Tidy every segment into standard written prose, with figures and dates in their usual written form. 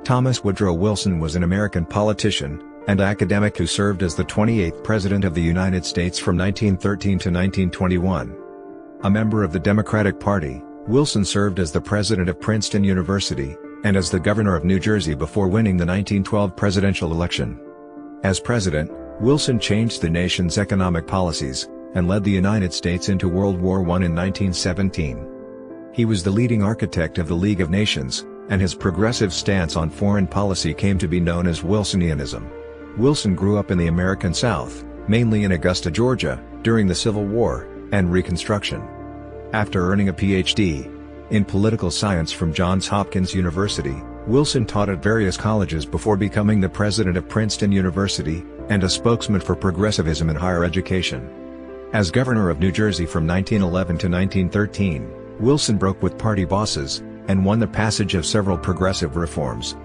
Thomas Woodrow Wilson was an American politician and academic who served as the 28th President of the United States from 1913 to 1921. A member of the Democratic Party, Wilson served as the president of Princeton University and as the governor of New Jersey before winning the 1912 presidential election. As president, Wilson changed the nation's economic policies and led the United States into World War I in 1917. He was the leading architect of the League of Nations, and his progressive stance on foreign policy came to be known as Wilsonianism. Wilson grew up in the American South, mainly in Augusta, Georgia, during the Civil War and Reconstruction. After earning a Ph.D. in political science from Johns Hopkins University, Wilson taught at various colleges before becoming the president of Princeton University and a spokesman for progressivism in higher education. As governor of New Jersey from 1911 to 1913, Wilson broke with party bosses and won the passage of several progressive reforms.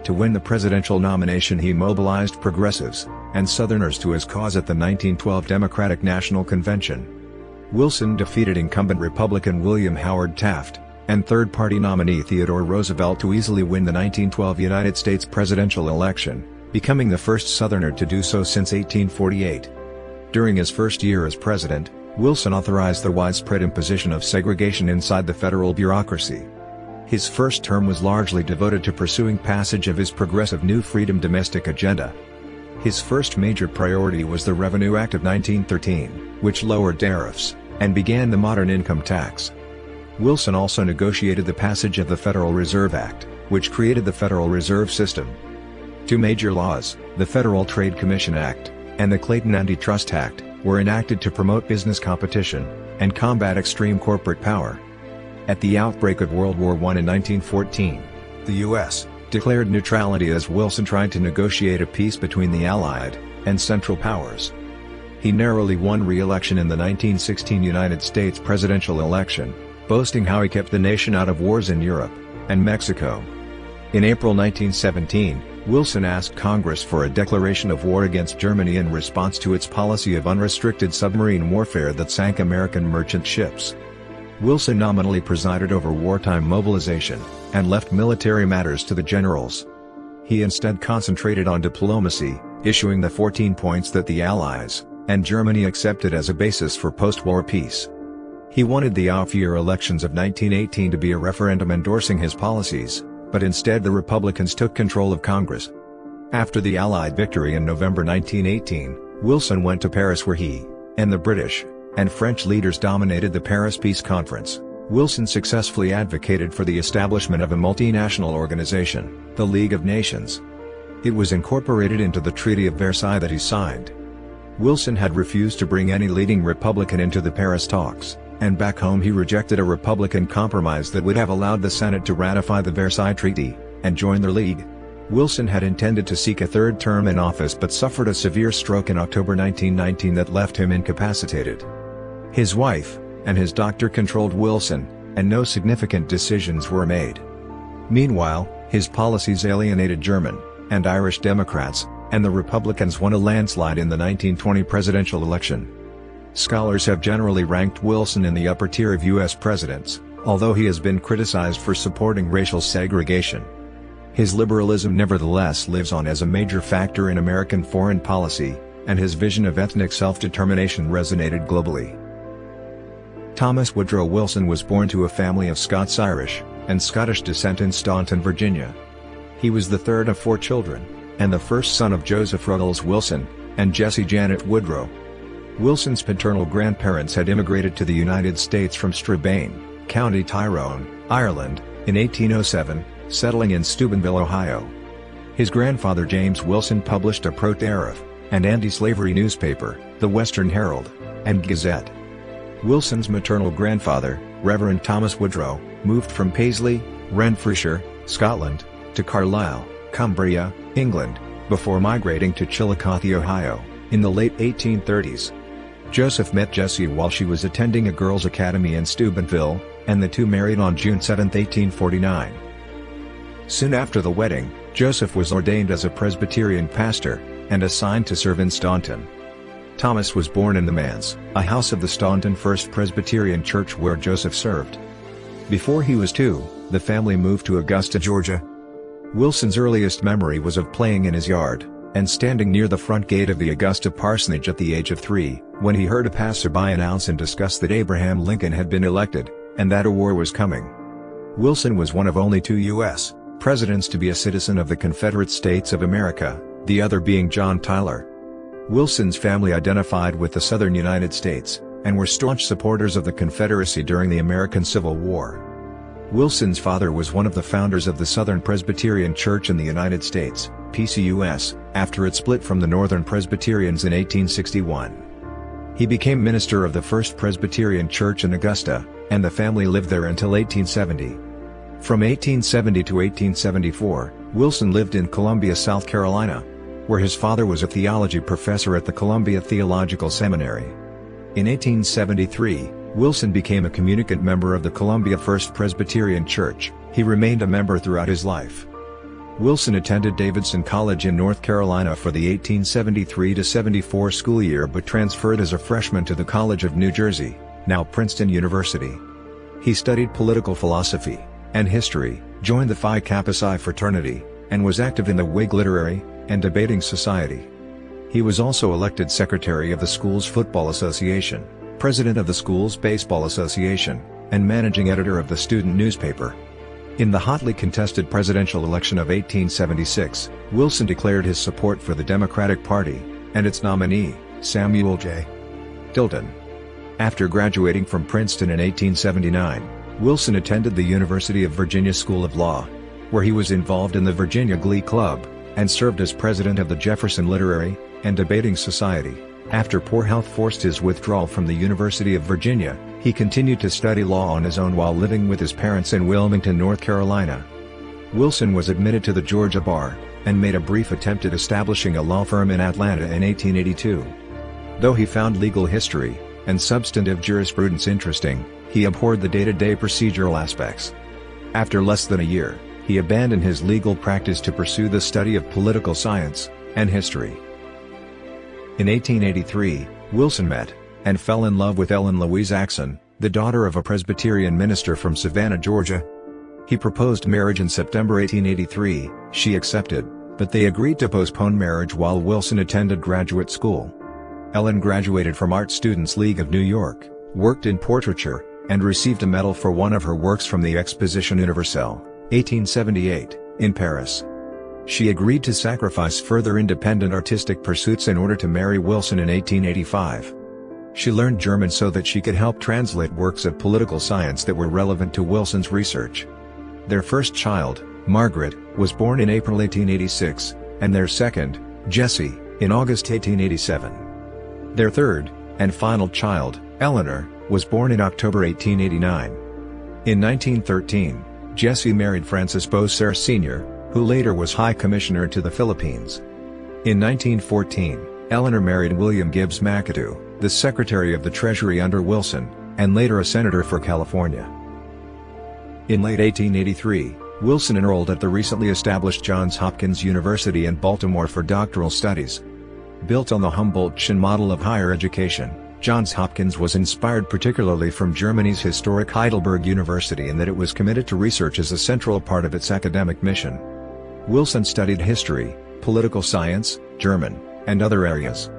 To win the presidential nomination, he mobilized progressives and Southerners to his cause at the 1912 Democratic National Convention. Wilson defeated incumbent Republican William Howard Taft and third-party nominee Theodore Roosevelt to easily win the 1912 United States presidential election, becoming the first Southerner to do so since 1848. During his first year as president, Wilson authorized the widespread imposition of segregation inside the federal bureaucracy. His first term was largely devoted to pursuing passage of his progressive New Freedom domestic agenda. His first major priority was the Revenue Act of 1913, which lowered tariffs and began the modern income tax. Wilson also negotiated the passage of the Federal Reserve Act, which created the Federal Reserve System. Two major laws, the Federal Trade Commission Act and the Clayton Antitrust Act, were enacted to promote business competition and combat extreme corporate power. At the outbreak of World War I in 1914, the U.S. declared neutrality as Wilson tried to negotiate a peace between the Allied and Central Powers. He narrowly won re-election in the 1916 United States presidential election, boasting how he kept the nation out of wars in Europe and Mexico. In April 1917, Wilson asked Congress for a declaration of war against Germany in response to its policy of unrestricted submarine warfare that sank American merchant ships. Wilson nominally presided over wartime mobilization and left military matters to the generals. He instead concentrated on diplomacy, issuing the 14 points that the Allies and Germany accepted as a basis for post-war peace. He wanted the off-year elections of 1918 to be a referendum endorsing his policies, but instead the Republicans took control of Congress. After the Allied victory in November 1918, Wilson went to Paris where he and the British and French leaders dominated the Paris Peace Conference. Wilson successfully advocated for the establishment of a multinational organization, the League of Nations. It was incorporated into the Treaty of Versailles that he signed. Wilson had refused to bring any leading Republican into the Paris talks, and back home he rejected a Republican compromise that would have allowed the Senate to ratify the Versailles Treaty and join the League. Wilson had intended to seek a third term in office but suffered a severe stroke in October 1919 that left him incapacitated. His wife and his doctor controlled Wilson, and no significant decisions were made. Meanwhile, his policies alienated German and Irish Democrats, and the Republicans won a landslide in the 1920 presidential election. Scholars have generally ranked Wilson in the upper tier of U.S. presidents, although he has been criticized for supporting racial segregation. His liberalism nevertheless lives on as a major factor in American foreign policy, and his vision of ethnic self-determination resonated globally. Thomas Woodrow Wilson was born to a family of Scots-Irish and Scottish descent in Staunton, Virginia. He was the third of 4 children, and the first son of Joseph Ruggles Wilson and Jessie Janet Woodrow. Wilson's paternal grandparents had immigrated to the United States from Strabane, County Tyrone, Ireland, in 1807, settling in Steubenville, Ohio. His grandfather James Wilson published a pro-tariff and anti-slavery newspaper, the Western Herald and Gazette. Wilson's maternal grandfather, Reverend Thomas Woodrow, moved from Paisley, Renfrewshire, Scotland, to Carlisle, Cumbria, England, before migrating to Chillicothe, Ohio, in the late 1830s. Joseph met Jessie while she was attending a girls' academy in Steubenville, and the two married on June 7, 1849. Soon after the wedding, Joseph was ordained as a Presbyterian pastor, and assigned to serve in Staunton. Thomas was born in the Manse, a house of the Staunton First Presbyterian Church where Joseph served. Before he was 2, the family moved to Augusta, Georgia. Wilson's earliest memory was of playing in his yard, and standing near the front gate of the Augusta parsonage at the age of 3, when he heard a passerby announce and discuss that Abraham Lincoln had been elected, and that a war was coming. Wilson was one of only 2 U.S. presidents to be a citizen of the Confederate States of America, the other being John Tyler. Wilson's family identified with the southern United States, and were staunch supporters of the Confederacy during the American Civil War. Wilson's father was one of the founders of the Southern Presbyterian Church in the United States, PCUS, after it split from the Northern Presbyterians in 1861. He became minister of the First Presbyterian Church in Augusta, and the family lived there until 1870. From 1870 to 1874, Wilson lived in Columbia, South Carolina, where his father was a theology professor at the Columbia Theological Seminary. In 1873, Wilson became a communicant member of the Columbia First Presbyterian Church. He remained a member throughout his life. Wilson attended Davidson College in North Carolina for the 1873-74 school year but transferred as a freshman to the College of New Jersey, now Princeton University. He studied political philosophy and history, joined the Phi Kappa Psi fraternity, and was active in the Whig Literary and Debating Society. He was also elected secretary of the school's football association, president of the school's baseball association, and managing editor of the student newspaper. In the hotly contested presidential election of 1876, Wilson declared his support for the Democratic Party and its nominee, Samuel J. Tilden. After graduating from Princeton in 1879, Wilson attended the University of Virginia School of Law, where he was involved in the Virginia Glee Club, and served as president of the Jefferson Literary and Debating Society. After poor health forced his withdrawal from the University of Virginia, he continued to study law on his own while living with his parents in Wilmington, North Carolina. Wilson was admitted to the Georgia bar, and made a brief attempt at establishing a law firm in Atlanta in 1882. Though he found legal history and substantive jurisprudence interesting, he abhorred the day-to-day procedural aspects. After less than a year, he abandoned his legal practice to pursue the study of political science and history. In 1883, Wilson met and fell in love with Ellen Louise Axon, the daughter of a Presbyterian minister from Savannah, Georgia. He proposed marriage in September 1883, she accepted, but they agreed to postpone marriage while Wilson attended graduate school. Ellen graduated from Art Students League of New York, worked in portraiture, and received a medal for one of her works from the Exposition Universelle, 1878, in Paris. She agreed to sacrifice further independent artistic pursuits in order to marry Wilson in 1885. She learned German so that she could help translate works of political science that were relevant to Wilson's research. Their first child, Margaret, was born in April 1886, and their second, Jessie, in August 1887. Their third, and final child, Eleanor, was born in October 1889. In 1913, Jessie married Francis Beausire Sr., who later was High Commissioner to the Philippines. In 1914, Eleanor married William Gibbs McAdoo, the Secretary of the Treasury under Wilson, and later a senator for California. In late 1883, Wilson enrolled at the recently established Johns Hopkins University in Baltimore for doctoral studies. Built on the Humboldtian model of higher education, Johns Hopkins was inspired particularly from Germany's historic Heidelberg University in that it was committed to research as a central part of its academic mission. Wilson studied history, political science, German, and other areas.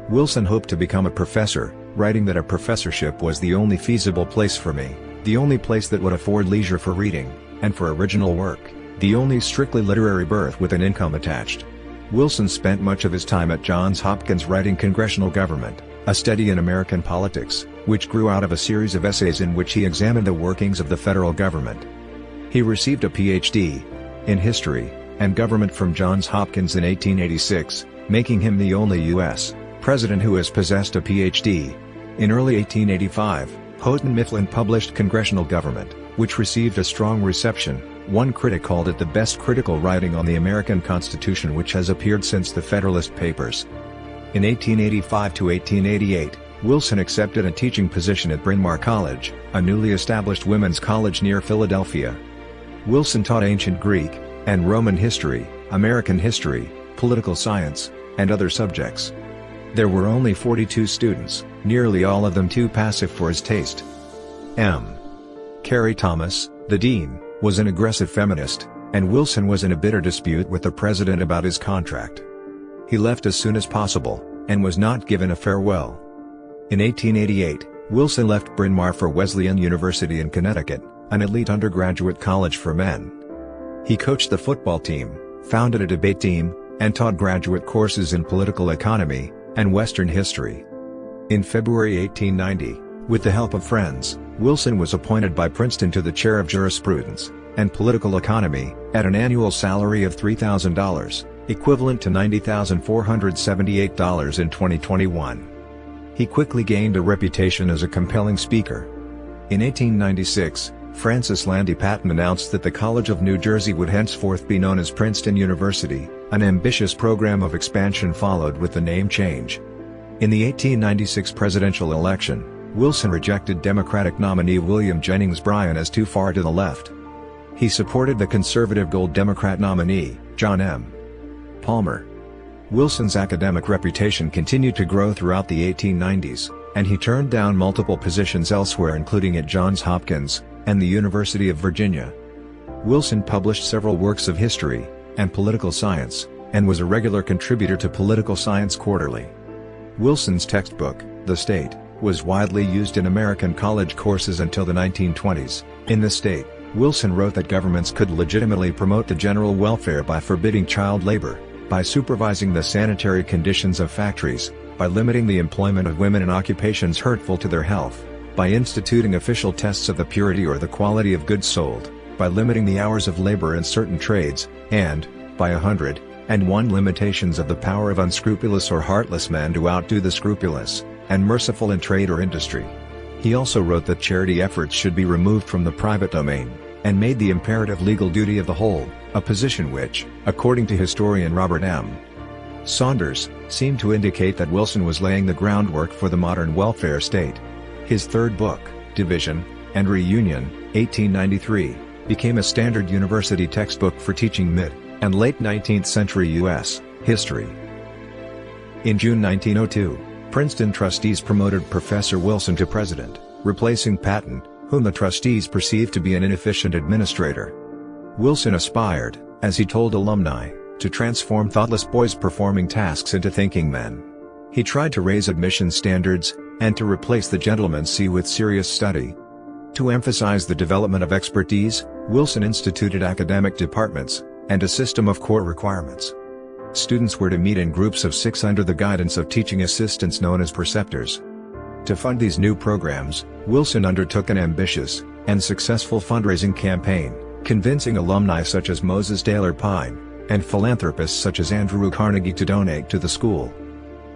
Wilson hoped to become a professor, writing that a professorship was the only feasible place for me, the only place that would afford leisure for reading, and for original work, the only strictly literary berth with an income attached. Wilson spent much of his time at Johns Hopkins writing Congressional Government, a study in American politics, which grew out of a series of essays in which he examined the workings of the federal government. He received a Ph.D. in history and government from Johns Hopkins in 1886, making him the only U.S. president who has possessed a Ph.D. In early 1885, Houghton Mifflin published Congressional Government, which received a strong reception. One critic called it the best critical writing on the American Constitution which has appeared since the Federalist Papers. In 1885 to 1888, Wilson accepted a teaching position at Bryn Mawr College, a newly established women's college near Philadelphia. Wilson taught ancient Greek and Roman history, American history, political science, and other subjects. There were only 42 students, nearly all of them too passive for his taste. M. Carey Thomas, the dean, was an aggressive feminist, and Wilson was in a bitter dispute with the president about his contract. He left as soon as possible, and was not given a farewell. In 1888, Wilson left Bryn Mawr for Wesleyan University in Connecticut, an elite undergraduate college for men. He coached the football team, founded a debate team, and taught graduate courses in political economy and Western history. In February 1890, with the help of friends, Wilson was appointed by Princeton to the chair of jurisprudence and political economy, at an annual salary of $3,000, equivalent to $90,478 in 2021. He quickly gained a reputation as a compelling speaker. In 1896, Francis Landy Patton announced that the College of New Jersey would henceforth be known as Princeton University. An ambitious program of expansion followed with the name change. In the 1896 presidential election, Wilson rejected Democratic nominee William Jennings Bryan as too far to the left. He supported the conservative Gold Democrat nominee, John M. Palmer. Wilson's academic reputation continued to grow throughout the 1890s, and he turned down multiple positions elsewhere, including at Johns Hopkins and the University of Virginia. Wilson published several works of history and political science, and was a regular contributor to Political Science Quarterly. Wilson's textbook, The State, was widely used in American college courses until the 1920s. In The State, Wilson wrote that governments could legitimately promote the general welfare by forbidding child labor, by supervising the sanitary conditions of factories, by limiting the employment of women in occupations hurtful to their health, by instituting official tests of the purity or the quality of goods sold, by limiting the hours of labor in certain trades, and, by 101 limitations of the power of unscrupulous or heartless men to outdo the scrupulous, and merciful in trade or industry. He also wrote that charity efforts should be removed from the private domain, and made the imperative legal duty of the whole, a position which, according to historian Robert M. Saunders, seemed to indicate that Wilson was laying the groundwork for the modern welfare state. His third book, Division and Reunion, 1893, became a standard university textbook for teaching mid- and late 19th century U.S. history. In June 1902, Princeton trustees promoted Professor Wilson to president, replacing Patton, whom the trustees perceived to be an inefficient administrator. Wilson aspired, as he told alumni, to transform thoughtless boys performing tasks into thinking men. He tried to raise admission standards, and to replace the gentleman's with serious study. To emphasize the development of expertise, Wilson instituted academic departments, and a system of core requirements. Students were to meet in groups of 6 under the guidance of teaching assistants known as preceptors. To fund these new programs, Wilson undertook an ambitious and successful fundraising campaign, convincing alumni such as Moses Taylor Pine, and philanthropists such as Andrew Carnegie to donate to the school.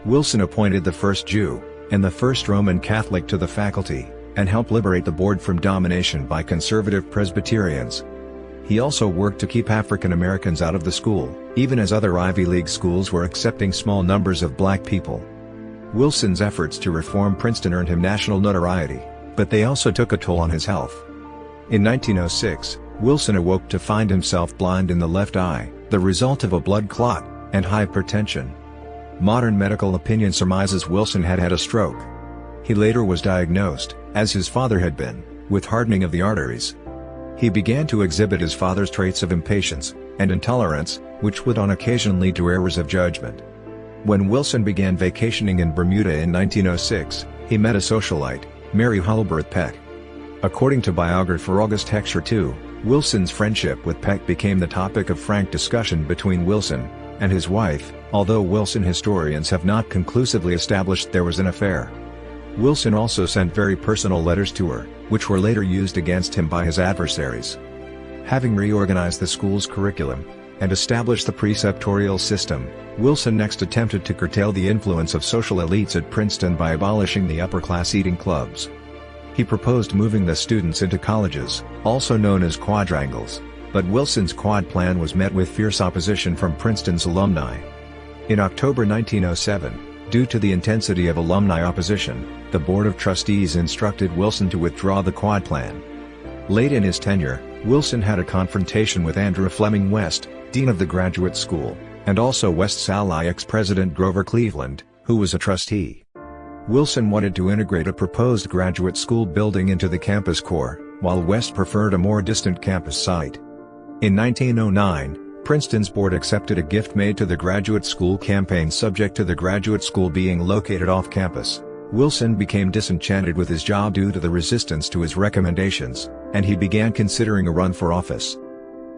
Wilson appointed the first Jew, and the first Roman Catholic to the faculty, and helped liberate the board from domination by conservative Presbyterians. He also worked to keep African Americans out of the school, even as other Ivy League schools were accepting small numbers of black people. Wilson's efforts to reform Princeton earned him national notoriety, but they also took a toll on his health. In 1906, Wilson awoke to find himself blind in the left eye, the result of a blood clot and hypertension. Modern medical opinion surmises Wilson had had a stroke. He later was diagnosed, as his father had been, with hardening of the arteries. He began to exhibit his father's traits of impatience and intolerance, which would on occasion lead to errors of judgment. When Wilson began vacationing in Bermuda in 1906, he met a socialite, Mary Hulbert Peck. According to biographer August Heckscher II, Wilson's friendship with Peck became the topic of frank discussion between Wilson and his wife, although Wilson historians have not conclusively established there was an affair. Wilson also sent very personal letters to her, which were later used against him by his adversaries. Having reorganized the school's curriculum and established the preceptorial system, Wilson next attempted to curtail the influence of social elites at Princeton by abolishing the upper-class eating clubs. He proposed moving the students into colleges, also known as quadrangles, but Wilson's quad plan was met with fierce opposition from Princeton's alumni. In October 1907, due to the intensity of alumni opposition, the Board of Trustees instructed Wilson to withdraw the quad plan. Late in his tenure, Wilson had a confrontation with Andrew Fleming West, dean of the graduate school, and also West's ally ex-president Grover Cleveland, who was a trustee. Wilson wanted to integrate a proposed graduate school building into the campus core, while West preferred a more distant campus site. In 1909, Princeton's board accepted a gift made to the graduate school campaign subject to the graduate school being located off campus. Wilson became disenchanted with his job due to the resistance to his recommendations, and he began considering a run for office.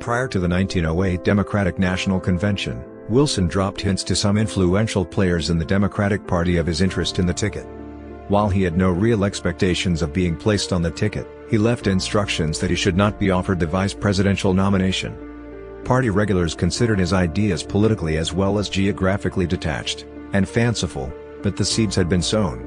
Prior to the 1908 Democratic National Convention, Wilson dropped hints to some influential players in the Democratic Party of his interest in the ticket. While he had no real expectations of being placed on the ticket, he left instructions that he should not be offered the vice presidential nomination. Party regulars considered his ideas politically as well as geographically detached and fanciful, but the seeds had been sown.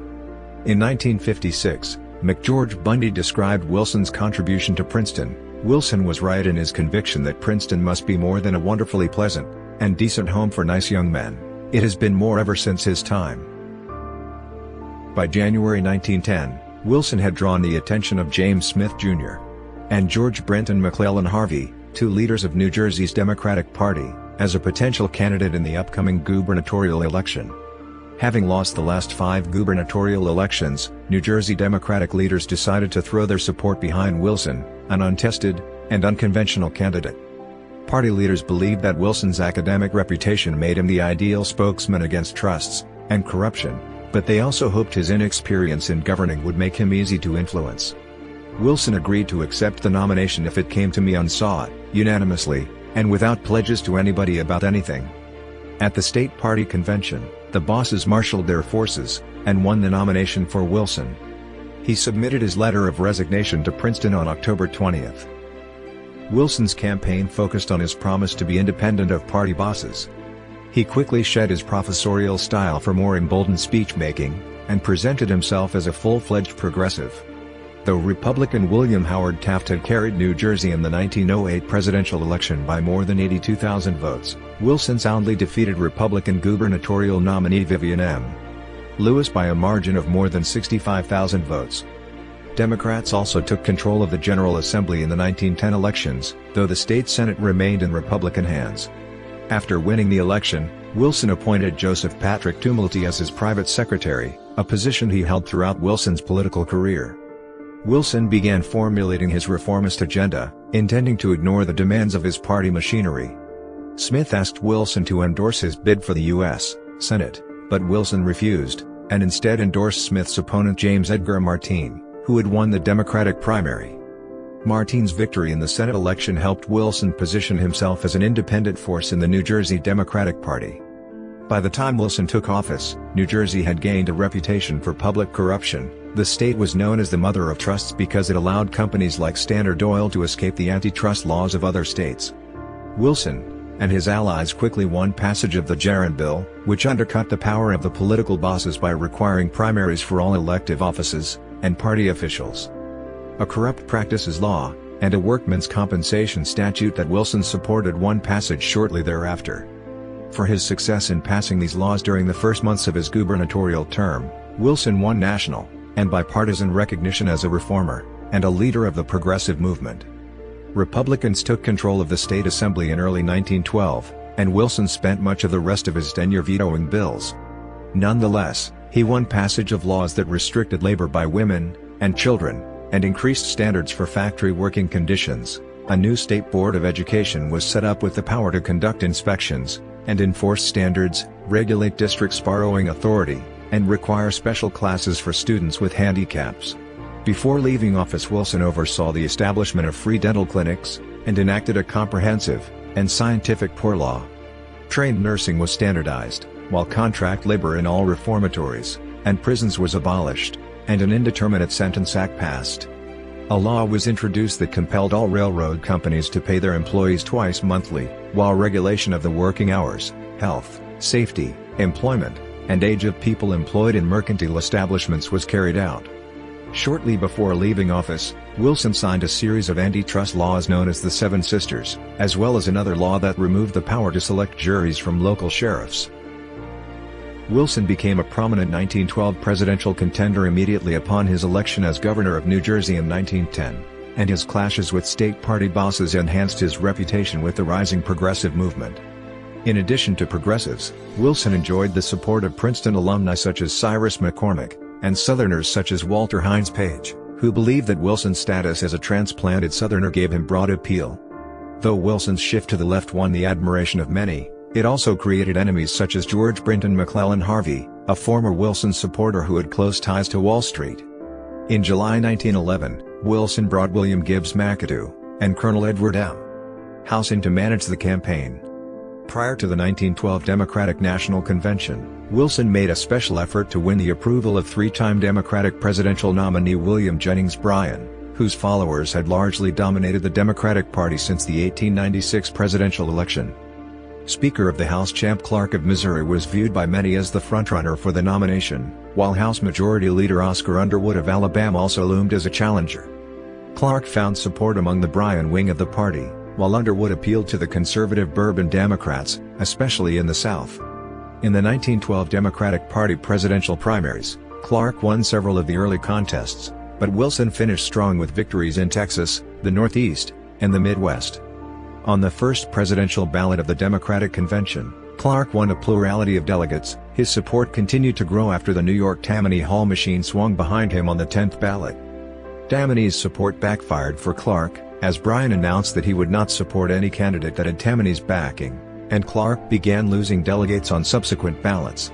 In 1956, McGeorge Bundy described Wilson's contribution to Princeton. Wilson was right in his conviction that Princeton must be more than a wonderfully pleasant and decent home for nice young men. It has been more ever since his time. By January 1910, Wilson had drawn the attention of James Smith Jr. and George Brenton McClellan Harvey, two leaders of New Jersey's Democratic Party, as a potential candidate in the upcoming gubernatorial election. Having lost the last 5 gubernatorial elections, New Jersey Democratic leaders decided to throw their support behind Wilson, an untested and unconventional candidate. Party leaders believed that Wilson's academic reputation made him the ideal spokesman against trusts and corruption, but they also hoped his inexperience in governing would make him easy to influence. Wilson agreed to accept the nomination if it came to me unsought, unanimously, and without pledges to anybody about anything. At the state party convention, the bosses marshaled their forces, and won the nomination for Wilson. He submitted his letter of resignation to Princeton on October 20th. Wilson's campaign focused on his promise to be independent of party bosses. He quickly shed his professorial style for more emboldened speech-making, and presented himself as a full-fledged progressive. Though Republican William Howard Taft had carried New Jersey in the 1908 presidential election by more than 82,000 votes, Wilson soundly defeated Republican gubernatorial nominee Vivian M. Lewis by a margin of more than 65,000 votes. Democrats also took control of the General Assembly in the 1910 elections, though the state Senate remained in Republican hands. After winning the election, Wilson appointed Joseph Patrick Tumulty as his private secretary, a position he held throughout Wilson's political career. Wilson began formulating his reformist agenda, intending to ignore the demands of his party machinery. Smith asked Wilson to endorse his bid for the U.S. Senate, but Wilson refused, and instead endorsed Smith's opponent James Edgar Martin, who had won the Democratic primary. Martin's victory in the Senate election helped Wilson position himself as an independent force in the New Jersey Democratic Party. By the time Wilson took office, New Jersey had gained a reputation for public corruption. The state was known as the mother of trusts because it allowed companies like Standard Oil to escape the antitrust laws of other states. Wilson and his allies quickly won passage of the Gerard Bill, which undercut the power of the political bosses by requiring primaries for all elective offices and party officials. A corrupt practices law and a workmen's compensation statute that Wilson supported won passage shortly thereafter. For his success in passing these laws during the first months of his gubernatorial term, Wilson won national and bipartisan recognition as a reformer and a leader of the progressive movement. Republicans took control of the state assembly in early 1912, and Wilson spent much of the rest of his tenure vetoing bills. Nonetheless, he won passage of laws that restricted labor by women and children, and increased standards for factory working conditions. A new state board of education was set up with the power to conduct inspections and enforce standards, regulate districts' borrowing authority, and require special classes for students with handicaps. Before leaving office, Wilson oversaw the establishment of free dental clinics, and enacted a comprehensive and scientific poor law. Trained nursing was standardized, while contract labor in all reformatories and prisons was abolished, and an Indeterminate Sentence Act passed. A law was introduced that compelled all railroad companies to pay their employees twice monthly, while regulation of the working hours, health, safety, employment, and age of people employed in mercantile establishments was carried out. Shortly before leaving office, Wilson signed a series of antitrust laws known as the Seven Sisters, as well as another law that removed the power to select juries from local sheriffs. Wilson became a prominent 1912 presidential contender immediately upon his election as governor of New Jersey in 1910, and his clashes with state party bosses enhanced his reputation with the rising progressive movement. In addition to progressives, Wilson enjoyed the support of Princeton alumni such as Cyrus McCormick, and Southerners such as Walter Hines Page, who believed that Wilson's status as a transplanted Southerner gave him broad appeal. Though Wilson's shift to the left won the admiration of many, it also created enemies such as George Brinton McClellan Harvey, a former Wilson supporter who had close ties to Wall Street. In July 1911, Wilson brought William Gibbs McAdoo and Colonel Edward M. House in to manage the campaign. Prior to the 1912 Democratic National Convention, Wilson made a special effort to win the approval of three-time Democratic presidential nominee William Jennings Bryan, whose followers had largely dominated the Democratic Party since the 1896 presidential election. Speaker of the House Champ Clark of Missouri was viewed by many as the frontrunner for the nomination, while House Majority Leader Oscar Underwood of Alabama also loomed as a challenger. Clark found support among the Bryan wing of the party, while Underwood appealed to the conservative Bourbon Democrats, especially in the South. In the 1912 Democratic Party presidential primaries, Clark won several of the early contests, but Wilson finished strong with victories in Texas, the Northeast, and the Midwest. On the first presidential ballot of the Democratic Convention, Clark won a plurality of delegates. His support continued to grow after the New York Tammany Hall machine swung behind him on the 10th ballot. Tammany's support backfired for Clark, as Bryan announced that he would not support any candidate that had Tammany's backing, and Clark began losing delegates on subsequent ballots.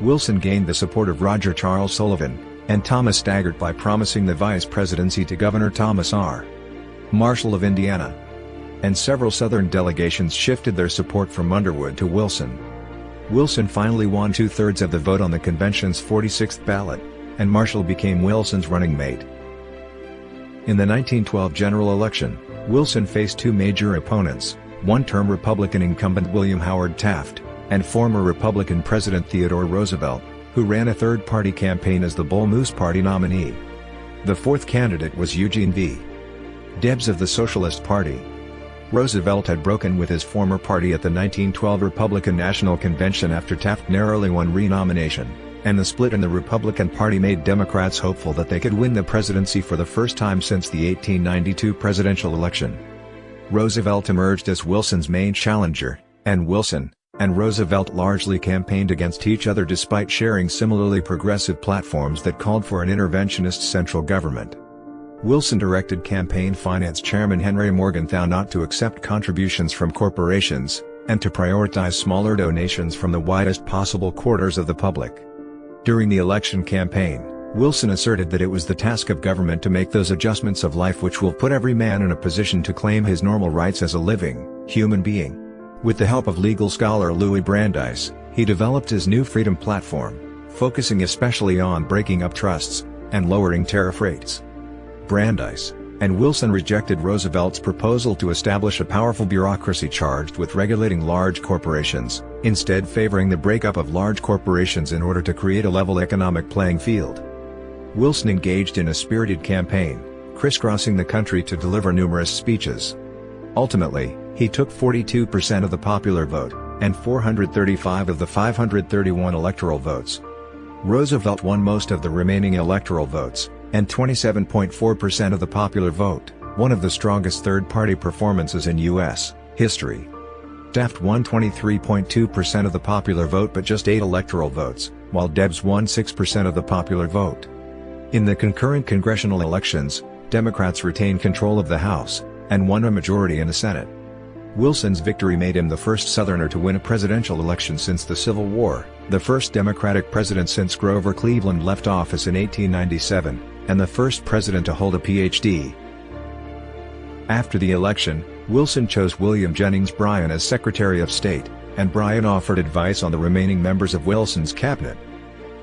Wilson gained the support of Roger Charles Sullivan, and Thomas Staggart by promising the vice presidency to Governor Thomas R. Marshall of Indiana. And several Southern delegations shifted their support from Underwood to Wilson. Wilson finally won 2/3 of the vote on the convention's 46th ballot, and Marshall became Wilson's running mate. In the 1912 general election, Wilson faced two major opponents, one-term Republican incumbent William Howard Taft, and former Republican President Theodore Roosevelt, who ran a third-party campaign as the Bull Moose Party nominee. The fourth candidate was Eugene V. Debs of the Socialist Party. Roosevelt had broken with his former party at the 1912 Republican National Convention after Taft narrowly won re-nomination, and the split in the Republican Party made Democrats hopeful that they could win the presidency for the first time since the 1892 presidential election. Roosevelt emerged as Wilson's main challenger, and Wilson and Roosevelt largely campaigned against each other despite sharing similarly progressive platforms that called for an interventionist central government. Wilson directed campaign finance chairman Henry Morgenthau not to accept contributions from corporations, and to prioritize smaller donations from the widest possible quarters of the public. During the election campaign, Wilson asserted that it was the task of government to make those adjustments of life which will put every man in a position to claim his normal rights as a living, human being. With the help of legal scholar Louis Brandeis, he developed his New Freedom platform, focusing especially on breaking up trusts and lowering tariff rates. Brandeis and Wilson rejected Roosevelt's proposal to establish a powerful bureaucracy charged with regulating large corporations, instead favoring the breakup of large corporations in order to create a level economic playing field. Wilson engaged in a spirited campaign, crisscrossing the country to deliver numerous speeches. Ultimately, he took 42% of the popular vote, and 435 of the 531 electoral votes. Roosevelt won most of the remaining electoral votes, and 27.4% of the popular vote, one of the strongest third-party performances in U.S. history. Taft won 23.2% of the popular vote but just 8 electoral votes, while Debs won 6% of the popular vote. In the concurrent congressional elections, Democrats retained control of the House, and won a majority in the Senate. Wilson's victory made him the first Southerner to win a presidential election since the Civil War, the first Democratic president since Grover Cleveland left office in 1897, and the first president to hold a Ph.D. After the election, Wilson chose William Jennings Bryan as Secretary of State, and Bryan offered advice on the remaining members of Wilson's cabinet.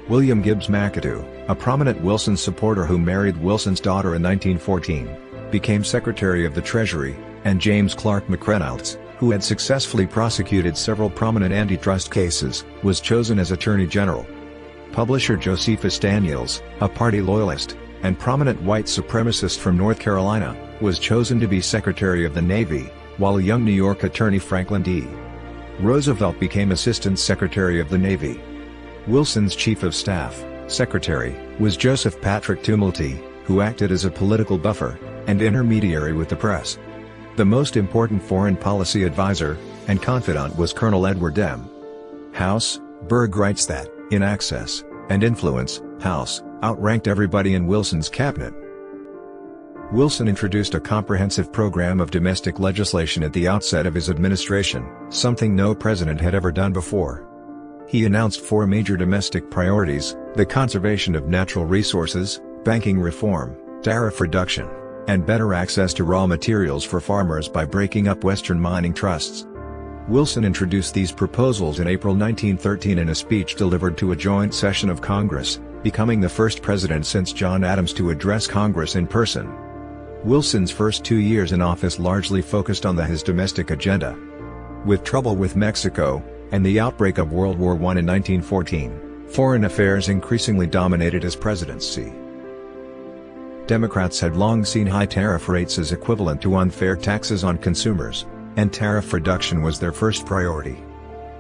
William Gibbs McAdoo, a prominent Wilson supporter who married Wilson's daughter in 1914, became Secretary of the Treasury, and James Clark McReynolds, who had successfully prosecuted several prominent antitrust cases, was chosen as Attorney General. Publisher Josephus Daniels, a party loyalist, and prominent white supremacist from North Carolina, was chosen to be Secretary of the Navy, while young New York attorney Franklin D. Roosevelt became Assistant Secretary of the Navy. Wilson's Chief of Staff, Secretary, was Joseph Patrick Tumulty, who acted as a political buffer and intermediary with the press. The most important foreign policy advisor and confidant was Colonel Edward M. House. Berg writes that, in access and influence, House outranked everybody in Wilson's cabinet. Wilson introduced a comprehensive program of domestic legislation at the outset of his administration, something no president had ever done before. He announced 4 major domestic priorities: the conservation of natural resources, banking reform, tariff reduction, and better access to raw materials for farmers by breaking up Western mining trusts. Wilson introduced these proposals in April 1913 in a speech delivered to a joint session of Congress, becoming the first president since John Adams to address Congress in person. Wilson's first 2 years in office largely focused on his domestic agenda. With trouble with Mexico, and the outbreak of World War I in 1914, foreign affairs increasingly dominated his presidency. Democrats had long seen high tariff rates as equivalent to unfair taxes on consumers, and tariff reduction was their first priority.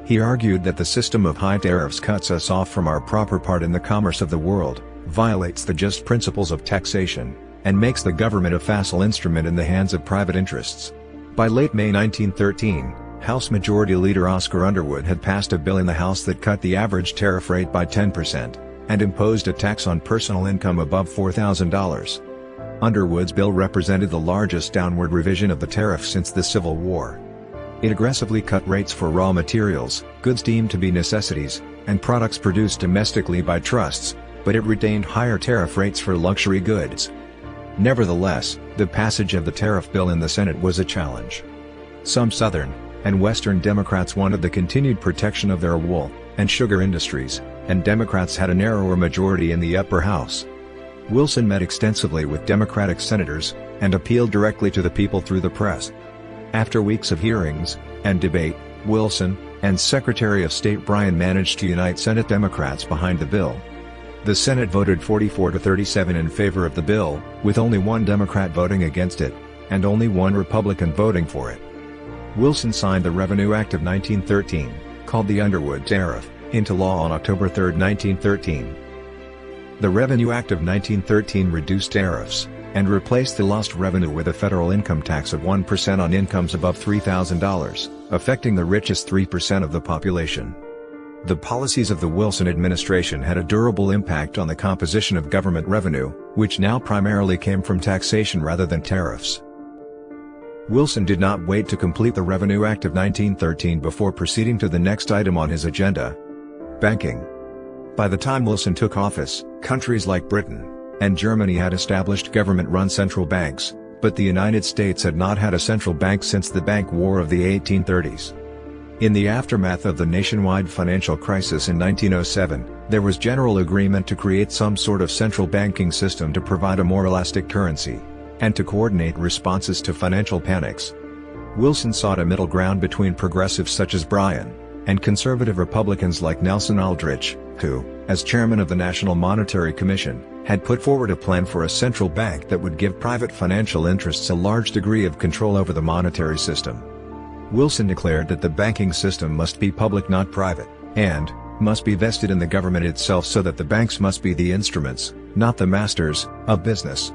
He argued that the system of high tariffs cuts us off from our proper part in the commerce of the world, violates the just principles of taxation, and makes the government a facile instrument in the hands of private interests. By late May 1913, House Majority Leader Oscar Underwood had passed a bill in the House that cut the average tariff rate by 10%, and imposed a tax on personal income above $4,000. Underwood's bill represented the largest downward revision of the tariff since the Civil War. It aggressively cut rates for raw materials, goods deemed to be necessities, and products produced domestically by trusts, but it retained higher tariff rates for luxury goods. Nevertheless, the passage of the tariff bill in the Senate was a challenge. Some Southern and Western Democrats wanted the continued protection of their wool and sugar industries, and Democrats had a narrower majority in the upper house. Wilson met extensively with Democratic senators, and appealed directly to the people through the press. After weeks of hearings and debate, Wilson and Secretary of State Bryan managed to unite Senate Democrats behind the bill. The Senate voted 44-37 in favor of the bill, with only one Democrat voting against it, and only one Republican voting for it. Wilson signed the Revenue Act of 1913, called the Underwood Tariff, into law on October 3, 1913. The Revenue Act of 1913 reduced tariffs, and replaced the lost revenue with a federal income tax of 1% on incomes above $3,000, affecting the richest 3% of the population. The policies of the Wilson administration had a durable impact on the composition of government revenue, which now primarily came from taxation rather than tariffs. Wilson did not wait to complete the Revenue Act of 1913 before proceeding to the next item on his agenda: banking. By the time Wilson took office, countries like Britain and Germany had established government-run central banks, but the United States had not had a central bank since the Bank War of the 1830s. In the aftermath of the nationwide financial crisis in 1907, there was general agreement to create some sort of central banking system to provide a more elastic currency, and to coordinate responses to financial panics. Wilson sought a middle ground between progressives such as Bryan, and conservative Republicans like Nelson Aldrich, who, as chairman of the National Monetary Commission, had put forward a plan for a central bank that would give private financial interests a large degree of control over the monetary system. Wilson declared that the banking system must be public, not private, and must be vested in the government itself, so that the banks must be the instruments, not the masters, of business.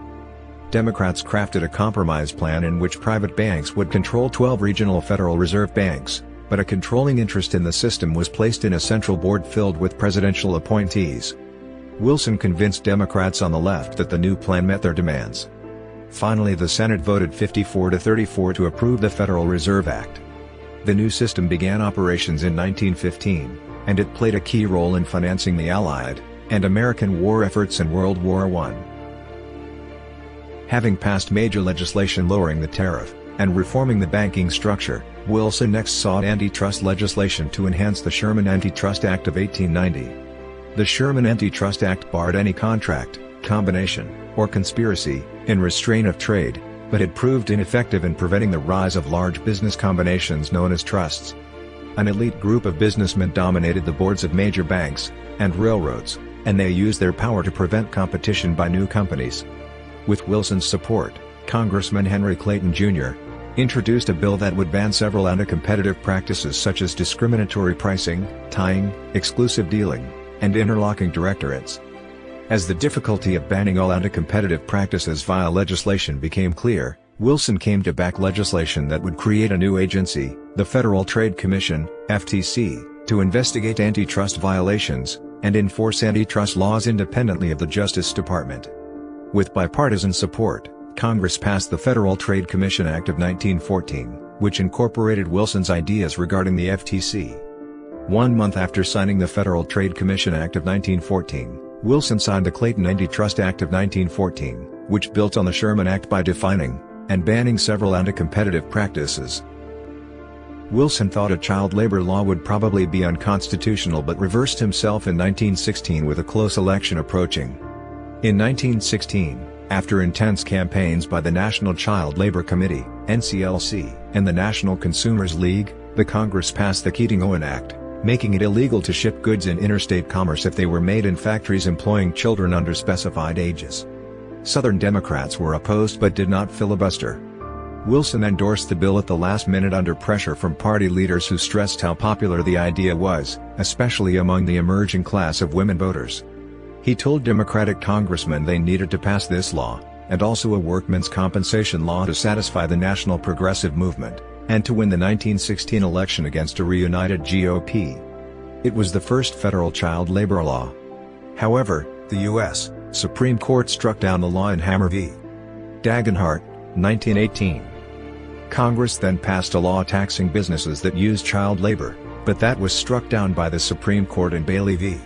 Democrats crafted a compromise plan in which private banks would control 12 regional Federal Reserve banks, but a controlling interest in the system was placed in a central board filled with presidential appointees. Wilson convinced Democrats on the left that the new plan met their demands. Finally, the Senate voted 54-34 to approve the Federal Reserve Act. The new system began operations in 1915, and it played a key role in financing the Allied and American war efforts in World War I. Having passed major legislation lowering the tariff and reforming the banking structure, Wilson next sought antitrust legislation to enhance the Sherman Antitrust Act of 1890. The Sherman Antitrust Act barred any contract, combination, or conspiracy in restraint of trade, but had proved ineffective in preventing the rise of large business combinations known as trusts. An elite group of businessmen dominated the boards of major banks and railroads, and they used their power to prevent competition by new companies. With Wilson's support, Congressman Henry Clayton Jr. introduced a bill that would ban several anti-competitive practices such as discriminatory pricing, tying, exclusive dealing, and interlocking directorates. As the difficulty of banning all anti-competitive practices via legislation became clear, Wilson came to back legislation that would create a new agency, the Federal Trade Commission, FTC, to investigate antitrust violations and enforce antitrust laws independently of the Justice Department. With bipartisan support, Congress passed the Federal Trade Commission Act of 1914, which incorporated Wilson's ideas regarding the FTC. 1 month after signing the Federal Trade Commission Act of 1914, Wilson signed the Clayton Antitrust Act of 1914, which built on the Sherman Act by defining and banning several anti-competitive practices. Wilson thought a child labor law would probably be unconstitutional but reversed himself in 1916 with a close election approaching. In 1916, after intense campaigns by the National Child Labor Committee (NCLC) and the National Consumers League, the Congress passed the Keating-Owen Act, making it illegal to ship goods in interstate commerce if they were made in factories employing children under specified ages. Southern Democrats were opposed but did not filibuster. Wilson endorsed the bill at the last minute under pressure from party leaders who stressed how popular the idea was, especially among the emerging class of women voters. He told Democratic congressmen they needed to pass this law, and also a workmen's compensation law to satisfy the national progressive movement, and to win the 1916 election against a reunited GOP. It was the first federal child labor law. However, the U.S. Supreme Court struck down the law in Hammer v. Dagenhart, 1918. Congress then passed a law taxing businesses that used child labor, but that was struck down by the Supreme Court in Bailey v.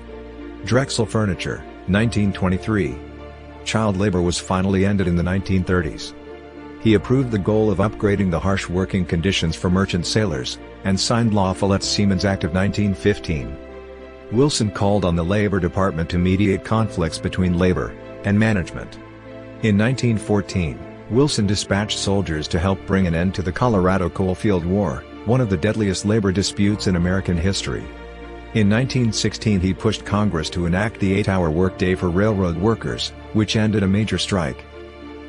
Drexel Furniture, 1923. Child labor was finally ended in the 1930s. He approved the goal of upgrading the harsh working conditions for merchant sailors, and signed La Follette's Seamen's Act of 1915. Wilson called on the Labor Department to mediate conflicts between labor and management. In 1914, Wilson dispatched soldiers to help bring an end to the Colorado Coalfield War, one of the deadliest labor disputes in American history. In 1916 he pushed Congress to enact the 8-hour workday for railroad workers, which ended a major strike.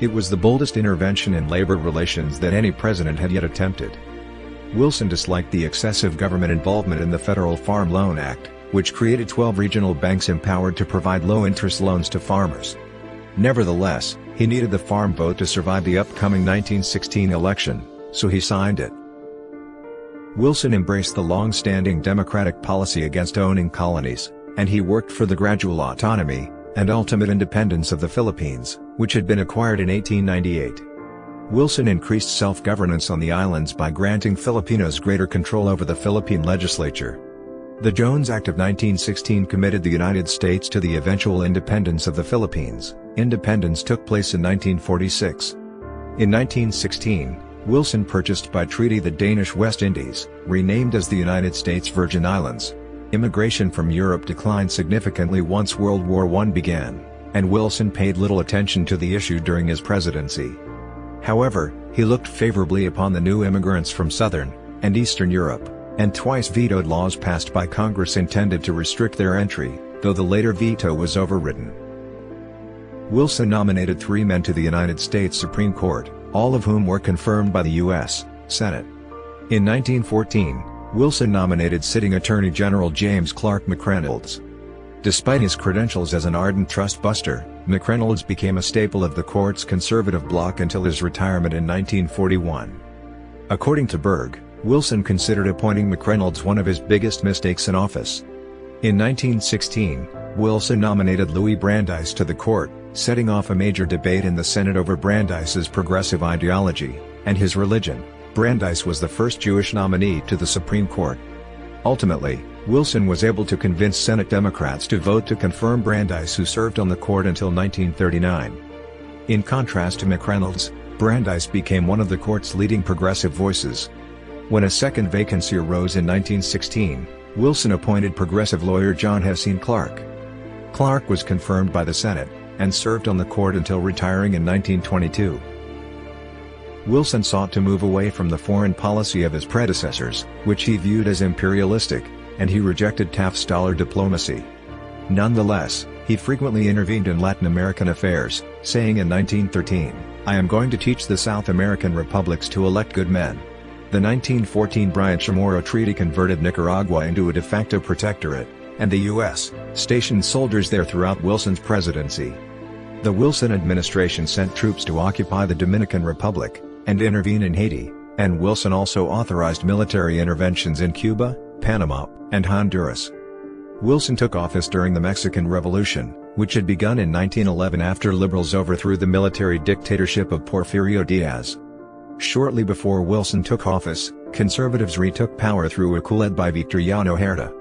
It was the boldest intervention in labor relations that any president had yet attempted. Wilson disliked the excessive government involvement in the Federal Farm Loan Act, which created 12 regional banks empowered to provide low-interest loans to farmers. Nevertheless, he needed the farm vote to survive the upcoming 1916 election, so he signed it. Wilson embraced the long-standing Democratic policy against owning colonies, and he worked for the gradual autonomy and ultimate independence of the Philippines, which had been acquired in 1898. Wilson increased self-governance on the islands by granting Filipinos greater control over the Philippine legislature. The Jones Act of 1916 committed the United States to the eventual independence of the Philippines. Independence took place in 1946. In 1916, Wilson purchased by treaty the Danish West Indies, renamed as the United States Virgin Islands. Immigration from Europe declined significantly once World War I began, and Wilson paid little attention to the issue during his presidency. However, he looked favorably upon the new immigrants from Southern and Eastern Europe, and twice vetoed laws passed by Congress intended to restrict their entry, though the later veto was overridden. Wilson nominated 3 men to the United States Supreme Court, all of whom were confirmed by the U.S. Senate. In 1914, Wilson nominated sitting Attorney General James Clark McReynolds. Despite his credentials as an ardent trust-buster, McReynolds became a staple of the court's conservative bloc until his retirement in 1941. According to Berg, Wilson considered appointing McReynolds one of his biggest mistakes in office. In 1916, Wilson nominated Louis Brandeis to the court, setting off a major debate in the Senate over Brandeis's progressive ideology and his religion. Brandeis was the first Jewish nominee to the Supreme Court. Ultimately, Wilson was able to convince Senate Democrats to vote to confirm Brandeis, who served on the court until 1939. In contrast to McReynolds, Brandeis became one of the court's leading progressive voices. When a second vacancy arose in 1916, Wilson appointed progressive lawyer John Hopkins Clark. Clark was confirmed by the Senate, and served on the court until retiring in 1922. Wilson sought to move away from the foreign policy of his predecessors, which he viewed as imperialistic, and he rejected Taft's dollar diplomacy. Nonetheless, he frequently intervened in Latin American affairs, saying in 1913, "I am going to teach the South American republics to elect good men." The 1914 Bryant Chamorro Treaty converted Nicaragua into a de facto protectorate, and the U.S. stationed soldiers there throughout Wilson's presidency. The Wilson administration sent troops to occupy the Dominican Republic and intervene in Haiti, and Wilson also authorized military interventions in Cuba, Panama, and Honduras. Wilson took office during the Mexican Revolution, which had begun in 1911 after liberals overthrew the military dictatorship of Porfirio Diaz. Shortly before Wilson took office, conservatives retook power through a coup led by Victoriano Huerta.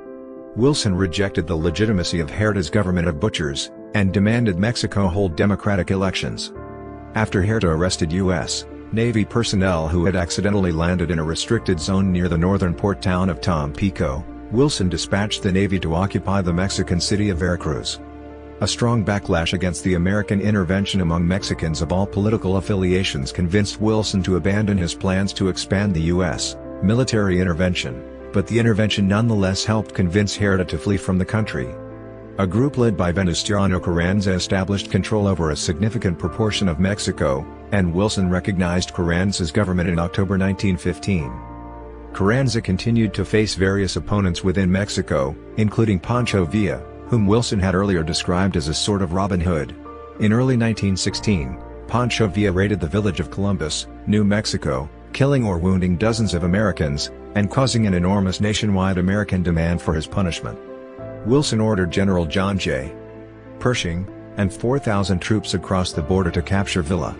Wilson rejected the legitimacy of Huerta's government of butchers, and demanded Mexico hold democratic elections. After Huerta arrested U.S. Navy personnel who had accidentally landed in a restricted zone near the northern port town of Tampico, Wilson dispatched the Navy to occupy the Mexican city of Veracruz. A strong backlash against the American intervention among Mexicans of all political affiliations convinced Wilson to abandon his plans to expand the U.S. military intervention, but the intervention nonetheless helped convince Huerta to flee from the country. A group led by Venustiano Carranza established control over a significant proportion of Mexico, and Wilson recognized Carranza's government in October 1915. Carranza continued to face various opponents within Mexico, including Pancho Villa, whom Wilson had earlier described as a sort of Robin Hood. In early 1916, Pancho Villa raided the village of Columbus, New Mexico, killing or wounding dozens of Americans, and causing an enormous nationwide American demand for his punishment. Wilson ordered General John J. Pershing, and 4,000 troops across the border to capture Villa.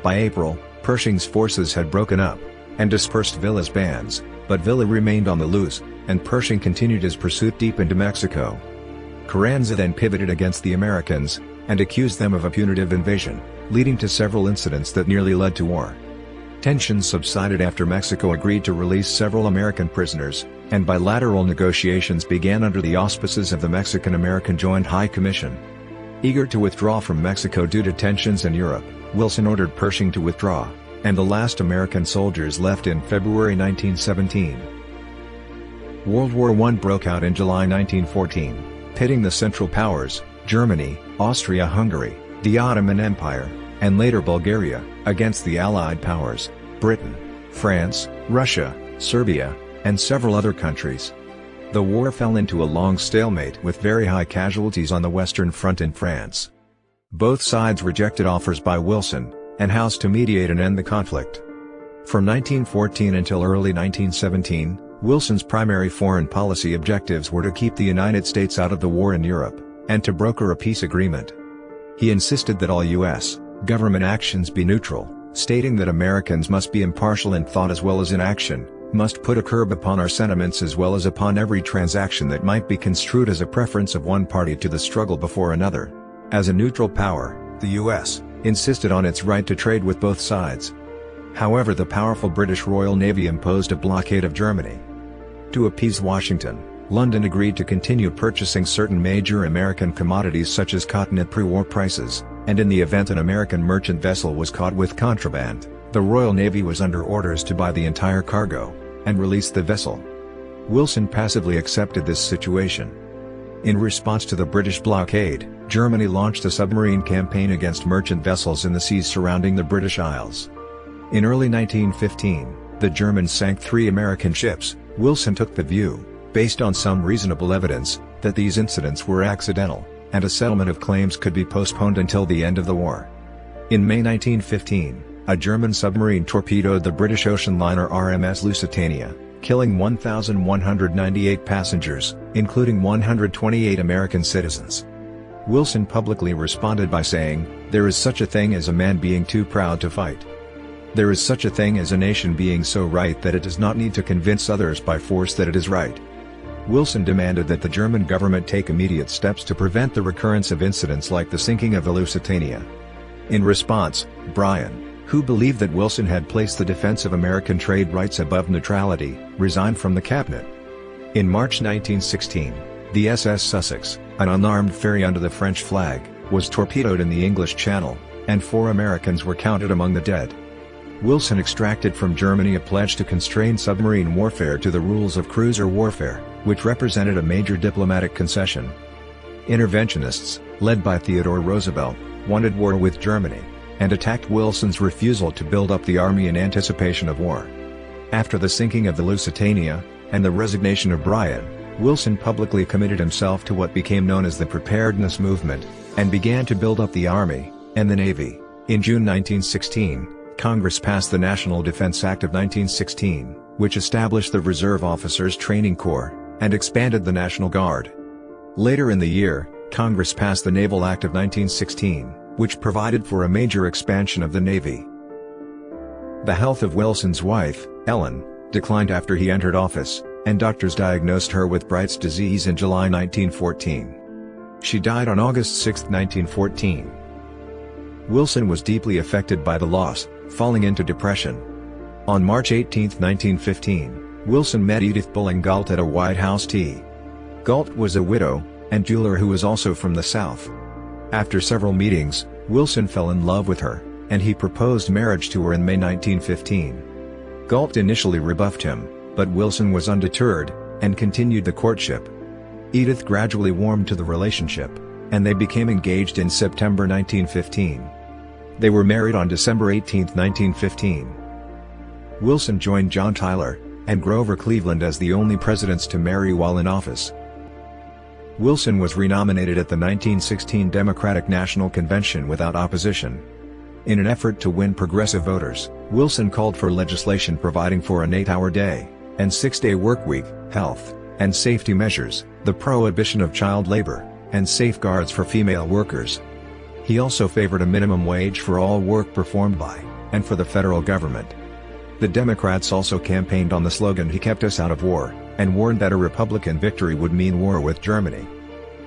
By April, Pershing's forces had broken up, and dispersed Villa's bands, but Villa remained on the loose, and Pershing continued his pursuit deep into Mexico. Carranza then pivoted against the Americans, and accused them of a punitive invasion, leading to several incidents that nearly led to war. Tensions subsided after Mexico agreed to release several American prisoners, and bilateral negotiations began under the auspices of the Mexican-American Joint High Commission. Eager to withdraw from Mexico due to tensions in Europe, Wilson ordered Pershing to withdraw, and the last American soldiers left in February 1917. World War I broke out in July 1914, pitting the Central Powers, Germany, Austria-Hungary, the Ottoman Empire, and later Bulgaria, against the Allied powers, Britain, France, Russia, Serbia, and several other countries. The war fell into a long stalemate with very high casualties on the Western Front in France. Both sides rejected offers by Wilson and House to mediate and end the conflict. From 1914 until early 1917, Wilson's primary foreign policy objectives were to keep the United States out of the war in Europe, and to broker a peace agreement. He insisted that all U.S. government actions be neutral, stating that Americans must be impartial in thought as well as in action, must put a curb upon our sentiments as well as upon every transaction that might be construed as a preference of one party to the struggle before another. As a neutral power, the U.S. insisted on its right to trade with both sides. However, the powerful British Royal Navy imposed a blockade of Germany. To appease Washington, London agreed to continue purchasing certain major American commodities such as cotton at pre-war prices, and in the event an American merchant vessel was caught with contraband, the Royal Navy was under orders to buy the entire cargo, and release the vessel. Wilson passively accepted this situation. In response to the British blockade, Germany launched a submarine campaign against merchant vessels in the seas surrounding the British Isles. In early 1915, the Germans sank 3 American ships. Wilson took the view, based on some reasonable evidence, that these incidents were accidental, and a settlement of claims could be postponed until the end of the war. In May 1915, a German submarine torpedoed the British ocean liner RMS Lusitania, killing 1,198 passengers, including 128 American citizens. Wilson publicly responded by saying, "There is such a thing as a man being too proud to fight. There is such a thing as a nation being so right that it does not need to convince others by force that it is right." Wilson demanded that the German government take immediate steps to prevent the recurrence of incidents like the sinking of the Lusitania. In response, Bryan, who believed that Wilson had placed the defense of American trade rights above neutrality, resigned from the cabinet. In March 1916, the SS Sussex, an unarmed ferry under the French flag, was torpedoed in the English Channel, and 4 Americans were counted among the dead. Wilson extracted from Germany a pledge to constrain submarine warfare to the rules of cruiser warfare, which represented a major diplomatic concession. Interventionists, led by Theodore Roosevelt, wanted war with Germany, and attacked Wilson's refusal to build up the army in anticipation of war. After the sinking of the Lusitania, and the resignation of Bryan, Wilson publicly committed himself to what became known as the Preparedness Movement, and began to build up the Army, and the Navy. In June 1916, Congress passed the National Defense Act of 1916, which established the Reserve Officers Training Corps, and expanded the National Guard. Later in the year, Congress passed the Naval Act of 1916, which provided for a major expansion of the Navy. The health of Wilson's wife, Ellen, declined after he entered office, and doctors diagnosed her with Bright's disease in July 1914. She died on August 6, 1914. Wilson was deeply affected by the loss, falling into depression. On March 18, 1915, Wilson met Edith Bulling Galt at a White House tea. Galt was a widow, and jeweler who was also from the South. After several meetings, Wilson fell in love with her, and he proposed marriage to her in May 1915. Galt initially rebuffed him, but Wilson was undeterred, and continued the courtship. Edith gradually warmed to the relationship, and they became engaged in September 1915. They were married on December 18, 1915. Wilson joined John Tyler and Grover Cleveland as the only presidents to marry while in office. Wilson was renominated at the 1916 Democratic National Convention without opposition. In an effort to win progressive voters, Wilson called for legislation providing for an 8-hour day and 6-day workweek, health and safety measures, the prohibition of child labor, and safeguards for female workers. He also favored a minimum wage for all work performed by and for the federal government. The Democrats also campaigned on the slogan "He kept us out of war," and warned that a Republican victory would mean war with Germany.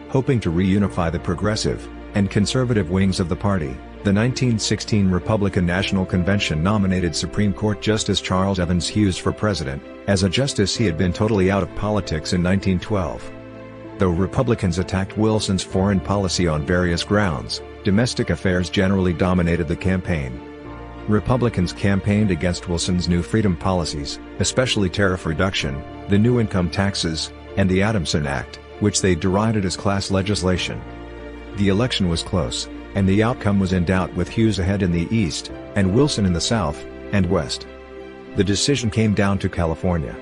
Hoping to reunify the progressive and conservative wings of the party, the 1916 Republican National Convention nominated Supreme Court Justice Charles Evans Hughes for president. As a justice, he had been totally out of politics in 1912. Though Republicans attacked Wilson's foreign policy on various grounds, domestic affairs generally dominated the campaign. Republicans campaigned against Wilson's New Freedom policies, especially tariff reduction, the new income taxes, and the Adamson Act, which they derided as class legislation. The election was close, and the outcome was in doubt, with Hughes ahead in the East, and Wilson in the South and West. The decision came down to California.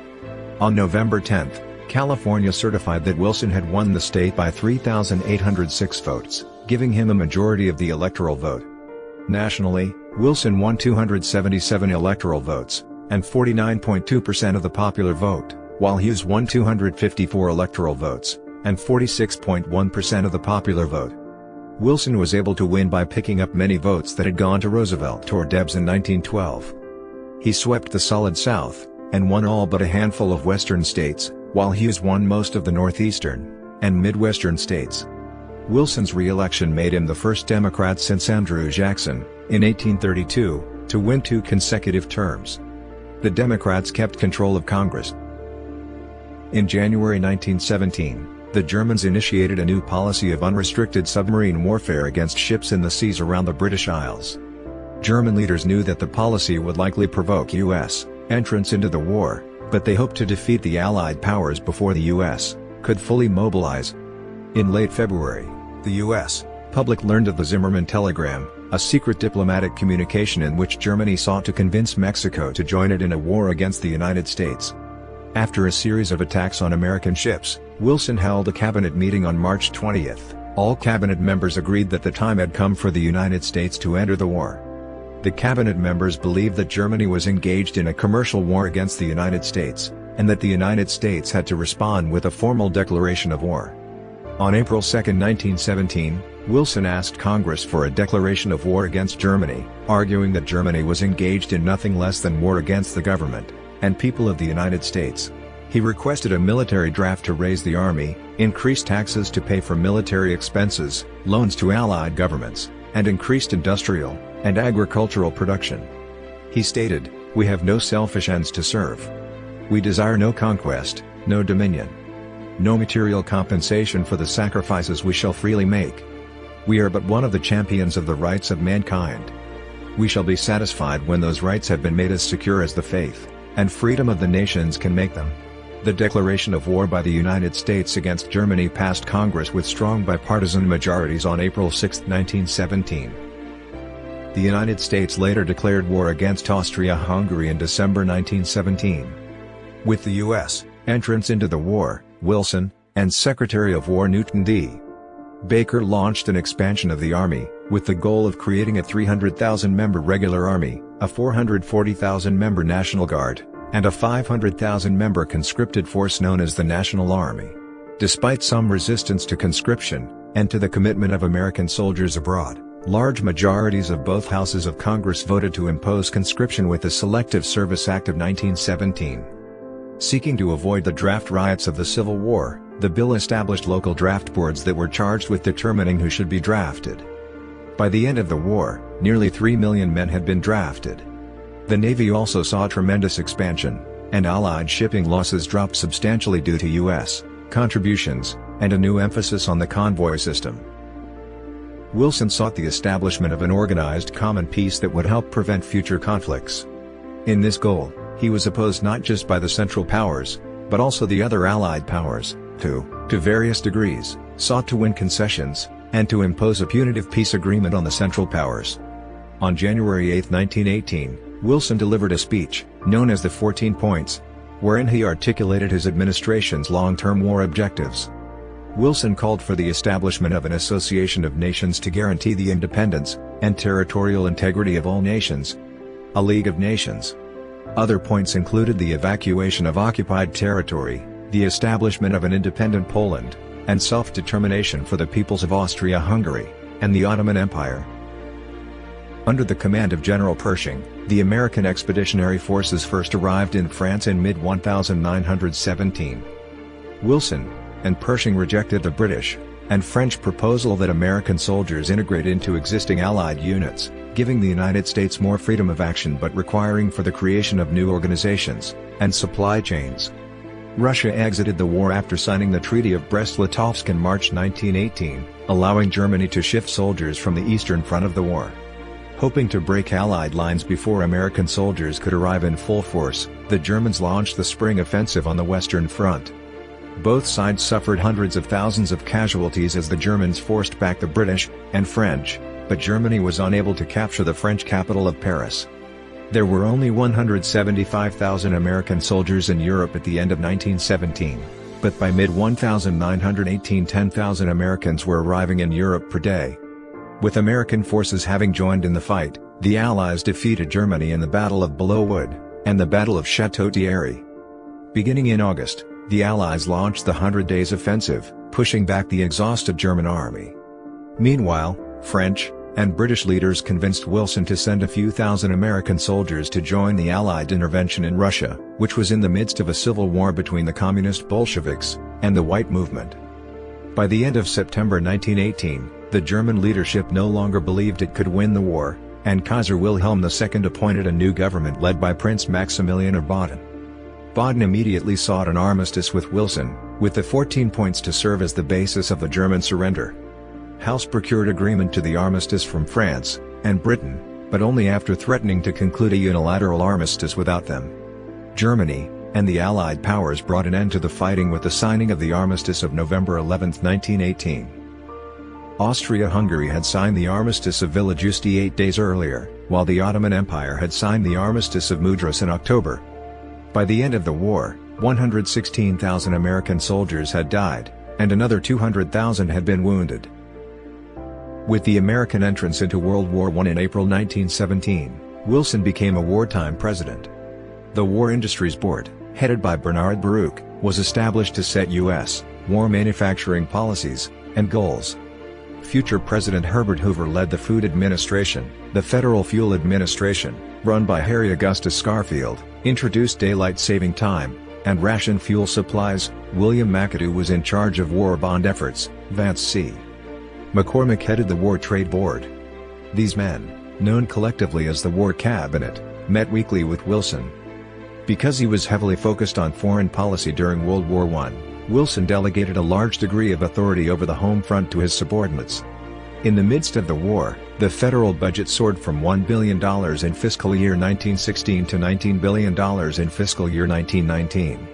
On November 10, California certified that Wilson had won the state by 3,806 votes, giving him a majority of the electoral vote. Nationally, Wilson won 277 electoral votes, and 49.2% of the popular vote, while Hughes won 254 electoral votes, and 46.1% of the popular vote. Wilson was able to win by picking up many votes that had gone to Roosevelt or Debs in 1912. He swept the solid South, and won all but a handful of western states, while Hughes won most of the northeastern and midwestern states. Wilson's re-election made him the first Democrat since Andrew Jackson, in 1832, to win 2 consecutive terms. The Democrats kept control of Congress. In January 1917, the Germans initiated a new policy of unrestricted submarine warfare against ships in the seas around the British Isles. German leaders knew that the policy would likely provoke U.S. entrance into the war, but they hoped to defeat the Allied powers before the U.S. could fully mobilize. In late February, the U.S. public learned of the Zimmermann telegram, a secret diplomatic communication in which Germany sought to convince Mexico to join it in a war against the United States. After a series of attacks on American ships, Wilson held a cabinet meeting on March 20. All cabinet members agreed that the time had come for the United States to enter the war. The cabinet members believed that Germany was engaged in a commercial war against the United States, and that the United States had to respond with a formal declaration of war. On April 2, 1917, Wilson asked Congress for a declaration of war against Germany, arguing that Germany was engaged in nothing less than war against the government and people of the United States. He requested a military draft to raise the army, increase taxes to pay for military expenses, loans to Allied governments, and increased industrial and agricultural production. He stated, "We have no selfish ends to serve. We desire no conquest, no dominion. No material compensation for the sacrifices we shall freely make. We are but one of the champions of the rights of mankind. We shall be satisfied when those rights have been made as secure as the faith and freedom of the nations can make them." The declaration of war by the United States against Germany passed Congress with strong bipartisan majorities on April 6, 1917. The United States later declared war against Austria-Hungary in December 1917. With the U.S. entrance into the war, Wilson, and Secretary of War Newton D. Baker launched an expansion of the Army, with the goal of creating a 300,000-member regular Army, a 440,000-member National Guard, and a 500,000-member conscripted force known as the National Army. Despite some resistance to conscription, and to the commitment of American soldiers abroad, large majorities of both houses of Congress voted to impose conscription with the Selective Service Act of 1917. Seeking to avoid the draft riots of the Civil War, the bill established local draft boards that were charged with determining who should be drafted. By the end of the war, nearly 3 million men had been drafted. The Navy also saw tremendous expansion, and Allied shipping losses dropped substantially due to U.S. contributions, and a new emphasis on the convoy system. Wilson sought the establishment of an organized common peace that would help prevent future conflicts. In this goal, he was opposed not just by the Central Powers, but also the other Allied powers, who, to various degrees, sought to win concessions, and to impose a punitive peace agreement on the Central Powers. On January 8, 1918, Wilson delivered a speech, known as the 14 Points, wherein he articulated his administration's long-term war objectives. Wilson called for the establishment of an association of nations to guarantee the independence and territorial integrity of all nations, a League of Nations. Other points included the evacuation of occupied territory, the establishment of an independent Poland, and self-determination for the peoples of Austria-Hungary, and the Ottoman Empire. Under the command of General Pershing, the American expeditionary forces first arrived in France in mid-1917. Wilson and Pershing rejected the British and French proposal that American soldiers integrate into existing Allied units, giving the United States more freedom of action but requiring for the creation of new organizations and supply chains. Russia exited the war after signing the Treaty of Brest-Litovsk in March 1918, allowing Germany to shift soldiers from the Eastern Front of the war. Hoping to break Allied lines before American soldiers could arrive in full force, the Germans launched the Spring Offensive on the Western Front. Both sides suffered hundreds of thousands of casualties as the Germans forced back the British and French, but Germany was unable to capture the French capital of Paris. There were only 175,000 American soldiers in Europe at the end of 1917, but by mid-1918 10,000 Americans were arriving in Europe per day. With American forces having joined in the fight, the Allies defeated Germany in the Battle of Belleau Wood, and the Battle of Château Thierry. Beginning in August, the Allies launched the 100 Days Offensive, pushing back the exhausted German army. Meanwhile, French and British leaders convinced Wilson to send a few thousand American soldiers to join the Allied intervention in Russia, which was in the midst of a civil war between the Communist Bolsheviks and the White Movement. By the end of September 1918, the German leadership no longer believed it could win the war, and Kaiser Wilhelm II appointed a new government led by Prince Maximilian of Baden. Baden immediately sought an armistice with Wilson, with the 14 Points to serve as the basis of the German surrender. House procured agreement to the armistice from France and Britain, but only after threatening to conclude a unilateral armistice without them. Germany and the Allied powers brought an end to the fighting with the signing of the armistice of November 11, 1918. Austria-Hungary had signed the Armistice of Villa Giusti 8 days earlier, while the Ottoman Empire had signed the Armistice of Mudros in October. By the end of the war, 116,000 American soldiers had died, and another 200,000 had been wounded. With the American entrance into World War I in April 1917, Wilson became a wartime president. The War Industries Board, headed by Bernard Baruch, was established to set U.S. war manufacturing policies and goals. Future President Herbert Hoover led the Food Administration. The Federal Fuel Administration, run by Harry Augustus Scarfield, introduced daylight saving time and ration fuel supplies. William McAdoo was in charge of war bond efforts. Vance C. McCormick headed the War Trade Board. These men, known collectively as the War Cabinet, met weekly with Wilson. Because he was heavily focused on foreign policy during World War I, Wilson delegated a large degree of authority over the home front to his subordinates. In the midst of the war, the federal budget soared from $1 billion in fiscal year 1916 to $19 billion in fiscal year 1919.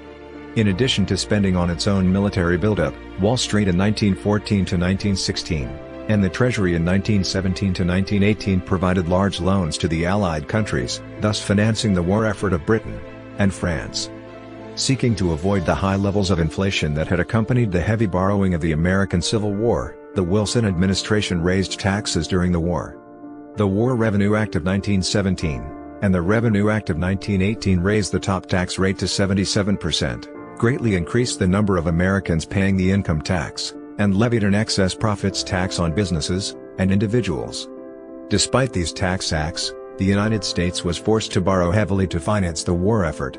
In addition to spending on its own military buildup, Wall Street in 1914 to 1916, and the Treasury in 1917 to 1918 provided large loans to the Allied countries, thus financing the war effort of Britain and France. Seeking to avoid the high levels of inflation that had accompanied the heavy borrowing of the American Civil War, the Wilson administration raised taxes during the war. The War Revenue Act of 1917 and the Revenue Act of 1918 raised the top tax rate to 77%, greatly increased the number of Americans paying the income tax, and levied an excess profits tax on businesses and individuals. Despite these tax acts, the United States was forced to borrow heavily to finance the war effort.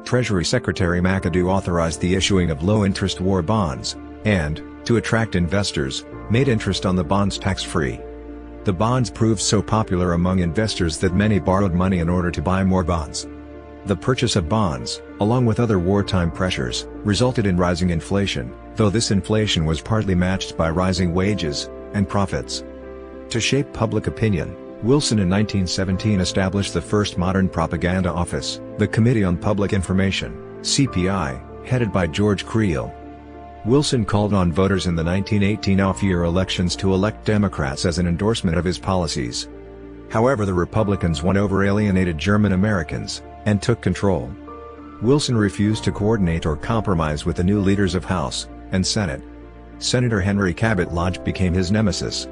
Treasury Secretary McAdoo authorized the issuing of low-interest war bonds, and, to attract investors, made interest on the bonds tax-free. The bonds proved so popular among investors that many borrowed money in order to buy more bonds. The purchase of bonds, along with other wartime pressures, resulted in rising inflation, though this inflation was partly matched by rising wages and profits. To shape public opinion, Wilson in 1917 established the first modern propaganda office, the Committee on Public Information, CPI, headed by George Creel. Wilson called on voters in the 1918 off-year elections to elect Democrats as an endorsement of his policies. However, the Republicans won over alienated German Americans, and took control. Wilson refused to coordinate or compromise with the new leaders of House and Senate. Senator Henry Cabot Lodge became his nemesis.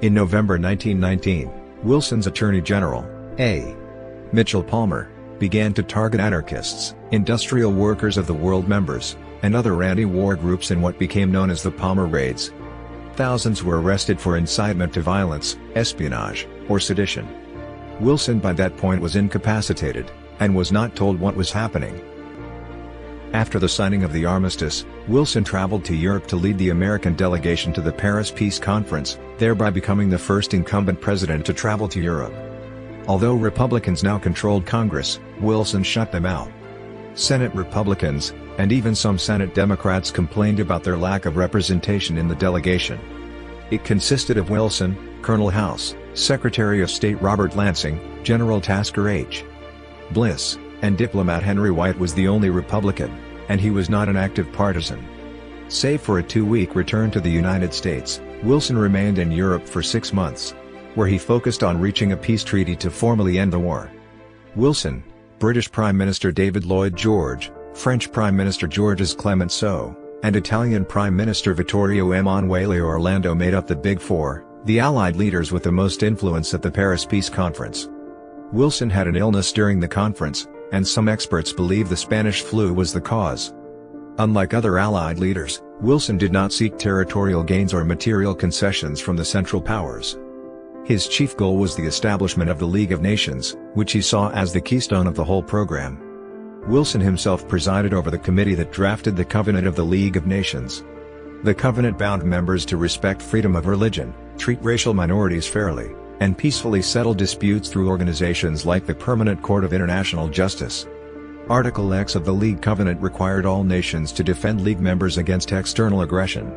In November 1919, Wilson's Attorney General, A. Mitchell Palmer, began to target anarchists, industrial workers of the World Members, and other anti-war groups in what became known as the Palmer Raids. Thousands were arrested for incitement to violence, espionage, or sedition. Wilson by that point was incapacitated, and was not told what was happening. After the signing of the armistice, Wilson traveled to Europe to lead the American delegation to the Paris Peace Conference, thereby becoming the first incumbent president to travel to Europe. Although Republicans now controlled Congress, Wilson shut them out. Senate Republicans, and even some Senate Democrats complained about their lack of representation in the delegation. It consisted of Wilson, Colonel House, Secretary of State Robert Lansing, General Tasker H. Bliss, and diplomat Henry White was the only Republican, and he was not an active partisan. Save for a 2-week return to the United States, Wilson remained in Europe for 6 months, where he focused on reaching a peace treaty to formally end the war. Wilson, British Prime Minister David Lloyd George, French Prime Minister Georges Clemenceau, and Italian Prime Minister Vittorio Emanuele Orlando made up the Big Four, the Allied leaders with the most influence at the Paris Peace Conference. Wilson had an illness during the conference, and some experts believe the Spanish flu was the cause. Unlike other Allied leaders, Wilson did not seek territorial gains or material concessions from the Central Powers. His chief goal was the establishment of the League of Nations, which he saw as the keystone of the whole program. Wilson himself presided over the committee that drafted the Covenant of the League of Nations. The covenant bound members to respect freedom of religion, treat racial minorities fairly, and peacefully settle disputes through organizations like the Permanent Court of International Justice. Article X of the League Covenant required all nations to defend League members against external aggression.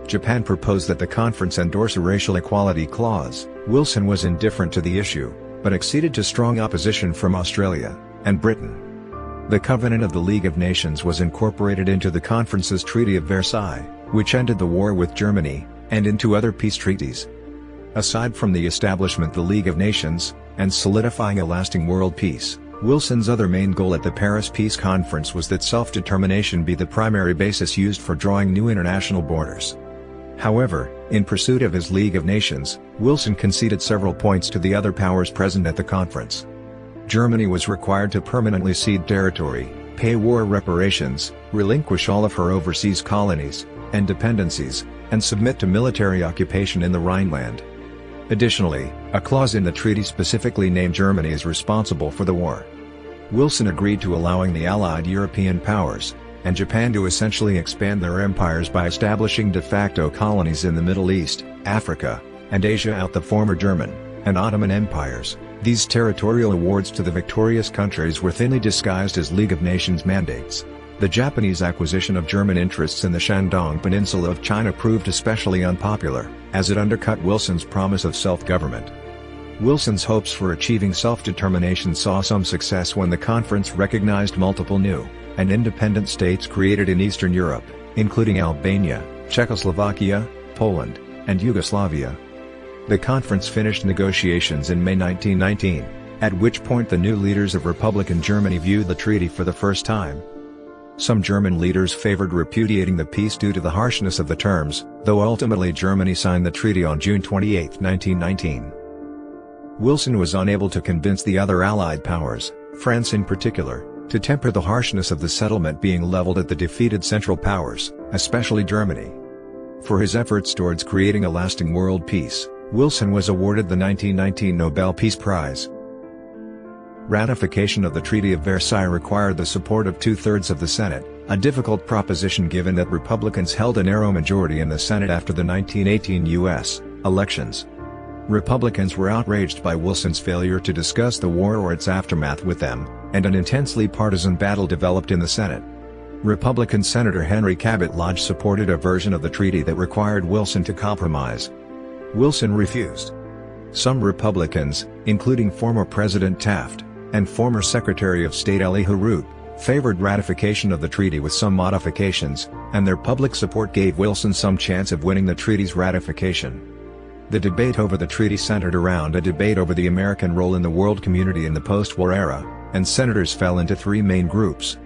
Japan proposed that the conference endorse a racial equality clause. Wilson was indifferent to the issue, but acceded to strong opposition from Australia and Britain. The Covenant of the League of Nations was incorporated into the conference's Treaty of Versailles, which ended the war with Germany, and into other peace treaties. Aside from the establishment of the League of Nations, and solidifying a lasting world peace, Wilson's other main goal at the Paris Peace Conference was that self-determination be the primary basis used for drawing new international borders. However, in pursuit of his League of Nations, Wilson conceded several points to the other powers present at the conference. Germany was required to permanently cede territory, pay war reparations, relinquish all of her overseas colonies and dependencies, and submit to military occupation in the Rhineland. Additionally, a clause in the treaty specifically named Germany as responsible for the war. Wilson agreed to allowing the Allied European powers, and Japan to essentially expand their empires by establishing de facto colonies in the Middle East, Africa, and Asia out the former German and Ottoman empires. These territorial awards to the victorious countries were thinly disguised as League of Nations mandates. The Japanese acquisition of German interests in the Shandong Peninsula of China proved especially unpopular, as it undercut Wilson's promise of self-government. Wilson's hopes for achieving self-determination saw some success when the conference recognized multiple new and independent states created in Eastern Europe, including Albania, Czechoslovakia, Poland, and Yugoslavia. The conference finished negotiations in May 1919, at which point the new leaders of Republican Germany viewed the treaty for the first time. Some German leaders favored repudiating the peace due to the harshness of the terms, though ultimately Germany signed the treaty on June 28, 1919. Wilson was unable to convince the other Allied powers, France in particular, to temper the harshness of the settlement being leveled at the defeated Central Powers, especially Germany. For his efforts towards creating a lasting world peace, Wilson was awarded the 1919 Nobel Peace Prize. Ratification of the Treaty of Versailles required the support of two-thirds of the Senate, a difficult proposition given that Republicans held a narrow majority in the Senate after the 1918 U.S. elections. Republicans were outraged by Wilson's failure to discuss the war or its aftermath with them, and an intensely partisan battle developed in the Senate. Republican Senator Henry Cabot Lodge supported a version of the treaty that required Wilson to compromise. Wilson refused. Some Republicans, including former President Taft, and former Secretary of State Elihu Root, favored ratification of the treaty with some modifications, and their public support gave Wilson some chance of winning the treaty's ratification. The debate over the treaty centered around a debate over the American role in the world community in the post-war era, and senators fell into three main groups.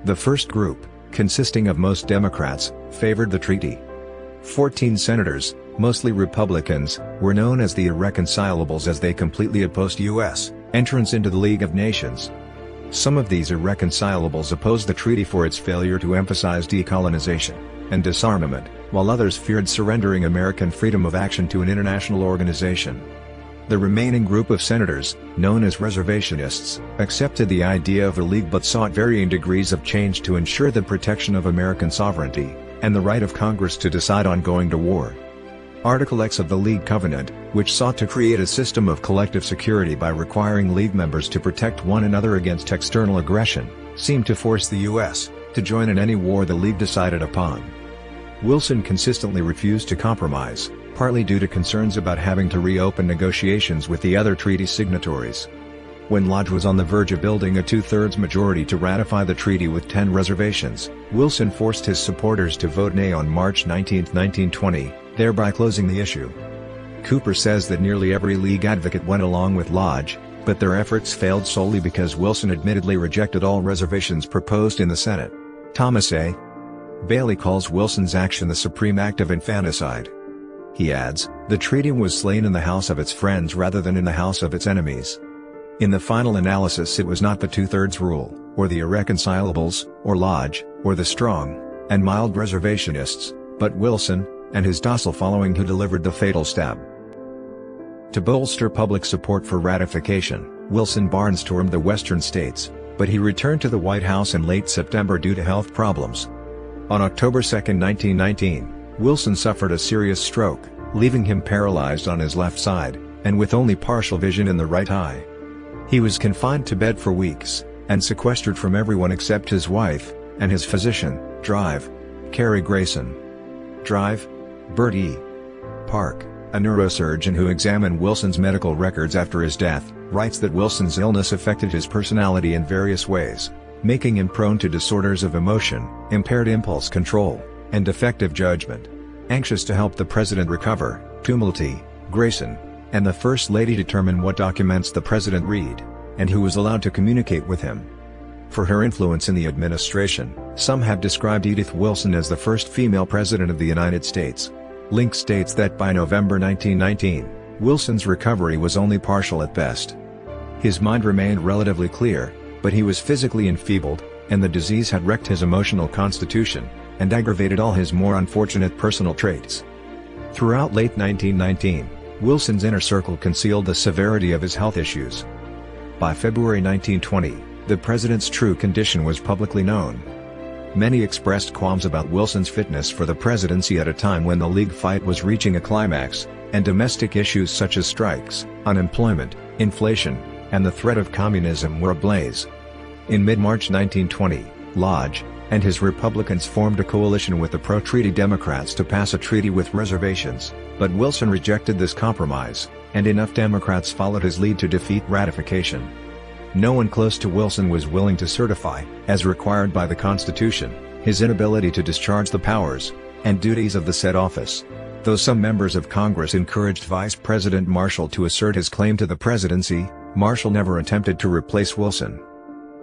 The first group, consisting of most Democrats, favored the treaty. 14 senators, mostly Republicans, were known as the Irreconcilables as they completely opposed U.S. entrance into the League of Nations. Some of these Irreconcilables opposed the treaty for its failure to emphasize decolonization and disarmament, while others feared surrendering American freedom of action to an international organization. The remaining group of senators, known as reservationists, accepted the idea of a league but sought varying degrees of change to ensure the protection of American sovereignty, and the right of Congress to decide on going to war. Article X of the League Covenant, which sought to create a system of collective security by requiring League members to protect one another against external aggression, seemed to force the U.S. to join in any war the League decided upon. Wilson consistently refused to compromise, partly due to concerns about having to reopen negotiations with the other treaty signatories. When Lodge was on the verge of building a two-thirds majority to ratify the treaty with 10 reservations, Wilson forced his supporters to vote nay on March 19, 1920, thereby closing the issue. Cooper says that nearly every League advocate went along with Lodge, but their efforts failed solely because Wilson admittedly rejected all reservations proposed in the Senate. Thomas A. Bailey calls Wilson's action the supreme act of infanticide. He adds, "The treaty was slain in the house of its friends rather than in the house of its enemies." In the final analysis, it was not the two-thirds rule, or the Irreconcilables, or Lodge, or the strong and mild reservationists, but Wilson and his docile following who delivered the fatal stab. To bolster public support for ratification, Wilson barnstormed the western states, but he returned to the White House in late September due to health problems. On October 2, 1919, Wilson suffered a serious stroke, leaving him paralyzed on his left side, and with only partial vision in the right eye. He was confined to bed for weeks, and sequestered from everyone except his wife, and his physician, Drive. Carrie Grayson. Drive. Bert E. Park, a neurosurgeon who examined Wilson's medical records after his death, writes that Wilson's illness affected his personality in various ways, making him prone to disorders of emotion, impaired impulse control, and defective judgment. Anxious to help the president recover, Tumulty, Grayson, and the First Lady determine what documents the president read, and who was allowed to communicate with him. For her influence in the administration, some have described Edith Wilson as the first female president of the United States. Link states that by November 1919, Wilson's recovery was only partial at best. His mind remained relatively clear, but he was physically enfeebled, and the disease had wrecked his emotional constitution, and aggravated all his more unfortunate personal traits. Throughout late 1919, Wilson's inner circle concealed the severity of his health issues. By February 1920, the president's true condition was publicly known. Many expressed qualms about Wilson's fitness for the presidency at a time when the League fight was reaching a climax, and domestic issues such as strikes, unemployment, inflation, and the threat of communism were ablaze. In mid-March 1920, Lodge and his Republicans formed a coalition with the pro-treaty Democrats to pass a treaty with reservations, but Wilson rejected this compromise, and enough Democrats followed his lead to defeat ratification. No one close to Wilson was willing to certify, as required by the Constitution, his inability to discharge the powers and duties of the said office. Though some members of Congress encouraged Vice President Marshall to assert his claim to the presidency, Marshall never attempted to replace Wilson.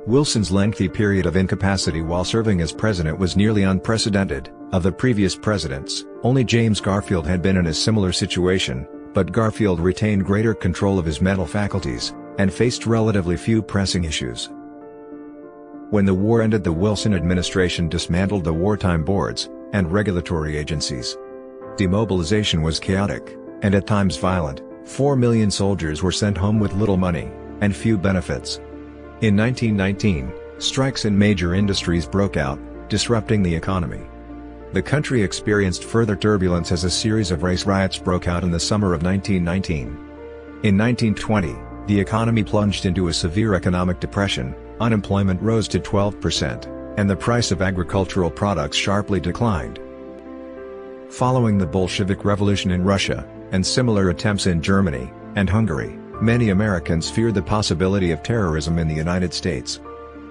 Wilson's lengthy period of incapacity while serving as president was nearly unprecedented. Of the previous presidents, only James Garfield had been in a similar situation, but Garfield retained greater control of his mental faculties, and faced relatively few pressing issues. When the war ended, the Wilson administration dismantled the wartime boards and regulatory agencies. Demobilization was chaotic, and at times violent. 4 million soldiers were sent home with little money, and few benefits. In 1919, strikes in major industries broke out, disrupting the economy. The country experienced further turbulence as a series of race riots broke out in the summer of 1919. In 1920, the economy plunged into a severe economic depression, unemployment rose to 12%, and the price of agricultural products sharply declined. Following the Bolshevik Revolution in Russia, and similar attempts in Germany and Hungary, many Americans feared the possibility of terrorism in the United States.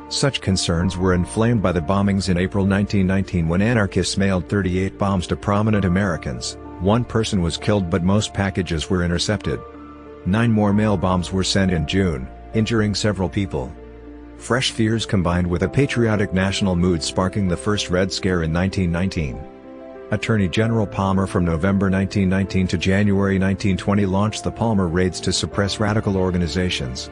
Such concerns were inflamed by the bombings in April 1919 when anarchists mailed 38 bombs to prominent Americans. 1 person was killed but most packages were intercepted. 9 more mail bombs were sent in June, injuring several people. Fresh fears combined with a patriotic national mood sparking the first Red Scare in 1919. Attorney General Palmer from November 1919 to January 1920 launched the Palmer Raids to suppress radical organizations.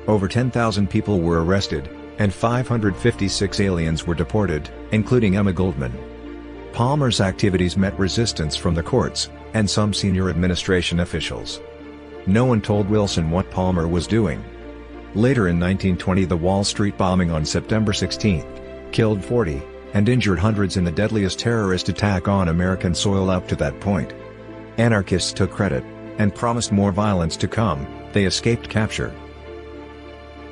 Over 10,000 people were arrested, and 556 aliens were deported, including Emma Goldman. Palmer's activities met resistance from the courts, and some senior administration officials. No one told Wilson what Palmer was doing. Later in 1920 the Wall Street bombing on September 16 killed 40, and injured hundreds in the deadliest terrorist attack on American soil up to that point. Anarchists took credit, and promised more violence to come. They escaped capture.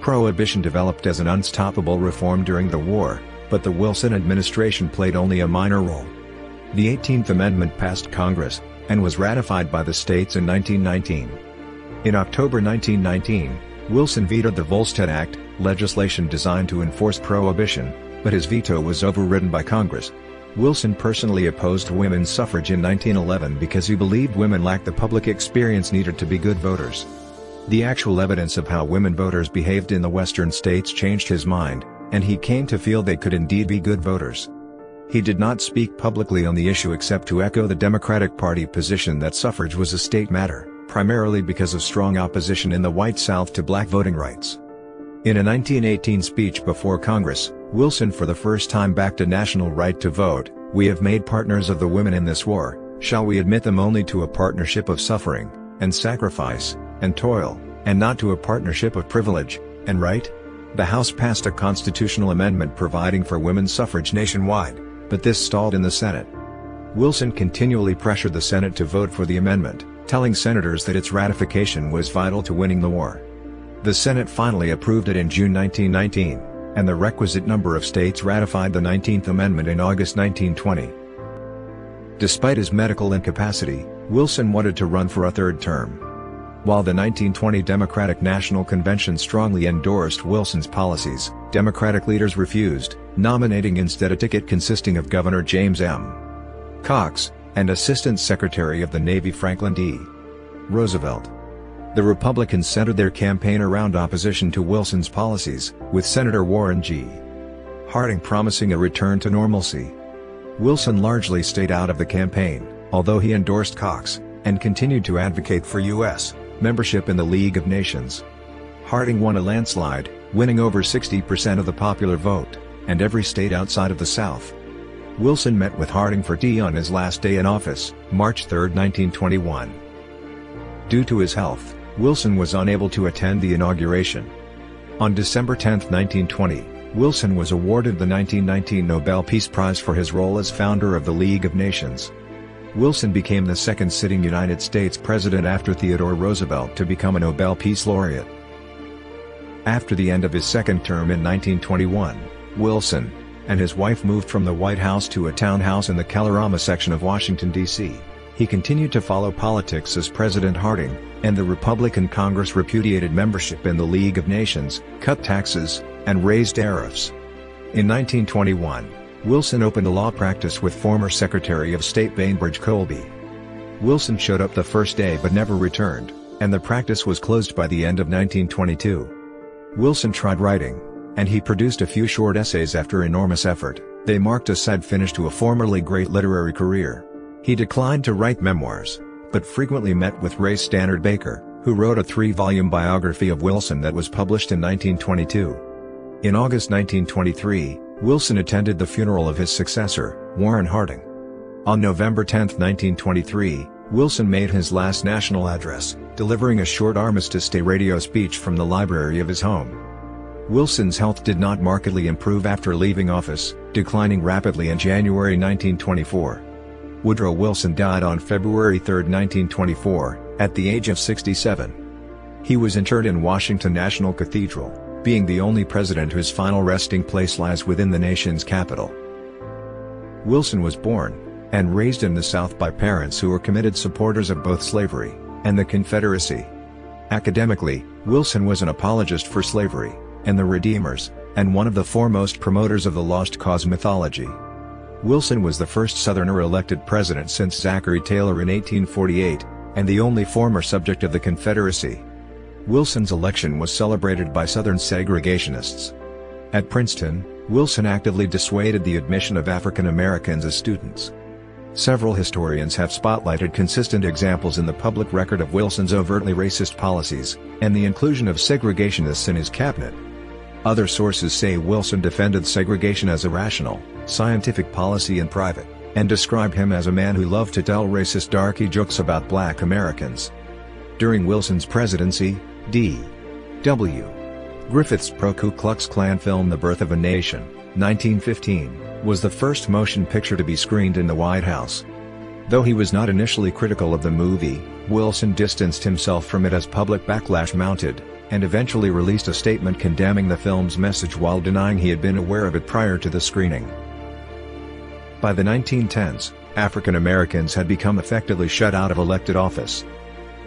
Prohibition developed as an unstoppable reform during the war, but the Wilson administration played only a minor role. The 18th Amendment passed Congress, and was ratified by the states in 1919. In October 1919, Wilson vetoed the Volstead Act, legislation designed to enforce prohibition, but his veto was overridden by Congress. Wilson personally opposed women's suffrage in 1911 because he believed women lacked the public experience needed to be good voters. The actual evidence of how women voters behaved in the western states changed his mind, and he came to feel they could indeed be good voters. He did not speak publicly on the issue except to echo the Democratic Party position that suffrage was a state matter, primarily because of strong opposition in the white South to black voting rights. In a 1918 speech before Congress, Wilson for the first time backed a national right to vote. "We have made partners of the women in this war, shall we admit them only to a partnership of suffering, and sacrifice, and toil, and not to a partnership of privilege, and right?" The House passed a constitutional amendment providing for women's suffrage nationwide, but this stalled in the Senate. Wilson continually pressured the Senate to vote for the amendment, telling senators that its ratification was vital to winning the war. The Senate finally approved it in June 1919, and the requisite number of states ratified the 19th Amendment in August 1920. Despite his medical incapacity, Wilson wanted to run for a third term. While the 1920 Democratic National Convention strongly endorsed Wilson's policies, Democratic leaders refused, nominating instead a ticket consisting of Governor James M. Cox, and Assistant Secretary of the Navy Franklin D. Roosevelt. The Republicans centered their campaign around opposition to Wilson's policies, with Senator Warren G. Harding promising a return to normalcy. Wilson largely stayed out of the campaign, although he endorsed Cox, and continued to advocate for U.S. membership in the League of Nations. Harding won a landslide, winning over 60% of the popular vote, and every state outside of the South. Wilson met with Harding for tea on his last day in office, March 3, 1921. Due to his health, Wilson was unable to attend the inauguration. On December 10, 1920, Wilson was awarded the 1919 Nobel Peace Prize for his role as founder of the League of Nations. Wilson became the second sitting United States president after Theodore Roosevelt to become a Nobel Peace Laureate. After the end of his second term in 1921, Wilson and his wife moved from the White House to a townhouse in the Kalorama section of Washington, D.C. He continued to follow politics as President Harding, and the Republican Congress repudiated membership in the League of Nations, cut taxes, and raised tariffs. In 1921, Wilson opened a law practice with former Secretary of State Bainbridge Colby. Wilson showed up the first day but never returned, and the practice was closed by the end of 1922. Wilson tried writing, and he produced a few short essays after enormous effort. They marked a sad finish to a formerly great literary career. He declined to write memoirs, but frequently met with Ray Stannard Baker, who wrote a 3-volume biography of Wilson that was published in 1922. In August 1923, Wilson attended the funeral of his successor, Warren Harding. On November 10, 1923, Wilson made his last national address, delivering a short Armistice Day radio speech from the library of his home. Wilson's health did not markedly improve after leaving office, declining rapidly in January 1924. Woodrow Wilson died on February 3, 1924, at the age of 67. He was interred in Washington National Cathedral, being the only president whose final resting place lies within the nation's capital. Wilson was born and raised in the South by parents who were committed supporters of both slavery and the Confederacy. Academically, Wilson was an apologist for slavery and the Redeemers, and one of the foremost promoters of the Lost Cause mythology. Wilson was the first Southerner elected president since Zachary Taylor in 1848, and the only former subject of the Confederacy. Wilson's election was celebrated by Southern segregationists. At Princeton, Wilson actively dissuaded the admission of African Americans as students. Several historians have spotlighted consistent examples in the public record of Wilson's overtly racist policies, and the inclusion of segregationists in his cabinet. Other sources say Wilson defended segregation as a rational, scientific policy in private, and describe him as a man who loved to tell racist darky jokes about black Americans. During Wilson's presidency, D.W. Griffith's pro-Ku Klux Klan film The Birth of a Nation, 1915, was the first motion picture to be screened in the White House. Though he was not initially critical of the movie, Wilson distanced himself from it as public backlash mounted, and eventually released a statement condemning the film's message while denying he had been aware of it prior to the screening. By the 1910s, African Americans had become effectively shut out of elected office.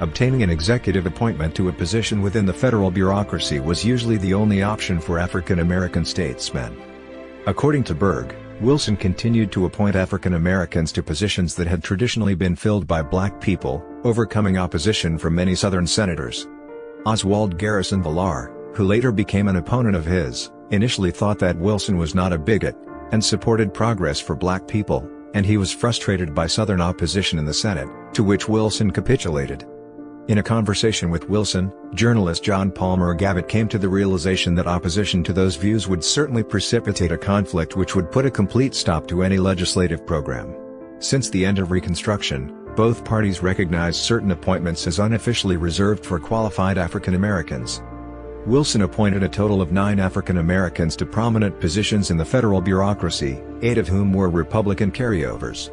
Obtaining an executive appointment to a position within the federal bureaucracy was usually the only option for African American statesmen. According to Berg, Wilson continued to appoint African Americans to positions that had traditionally been filled by black people, overcoming opposition from many Southern senators. Oswald Garrison Villar, who later became an opponent of his, initially thought that Wilson was not a bigot, and supported progress for black people, and he was frustrated by Southern opposition in the Senate, to which Wilson capitulated. In a conversation with Wilson, journalist John Palmer Gavitt came to the realization that opposition to those views would certainly precipitate a conflict which would put a complete stop to any legislative program. Since the end of Reconstruction, both parties recognized certain appointments as unofficially reserved for qualified African Americans. Wilson appointed a total of 9 African Americans to prominent positions in the federal bureaucracy, 8 of whom were Republican carryovers.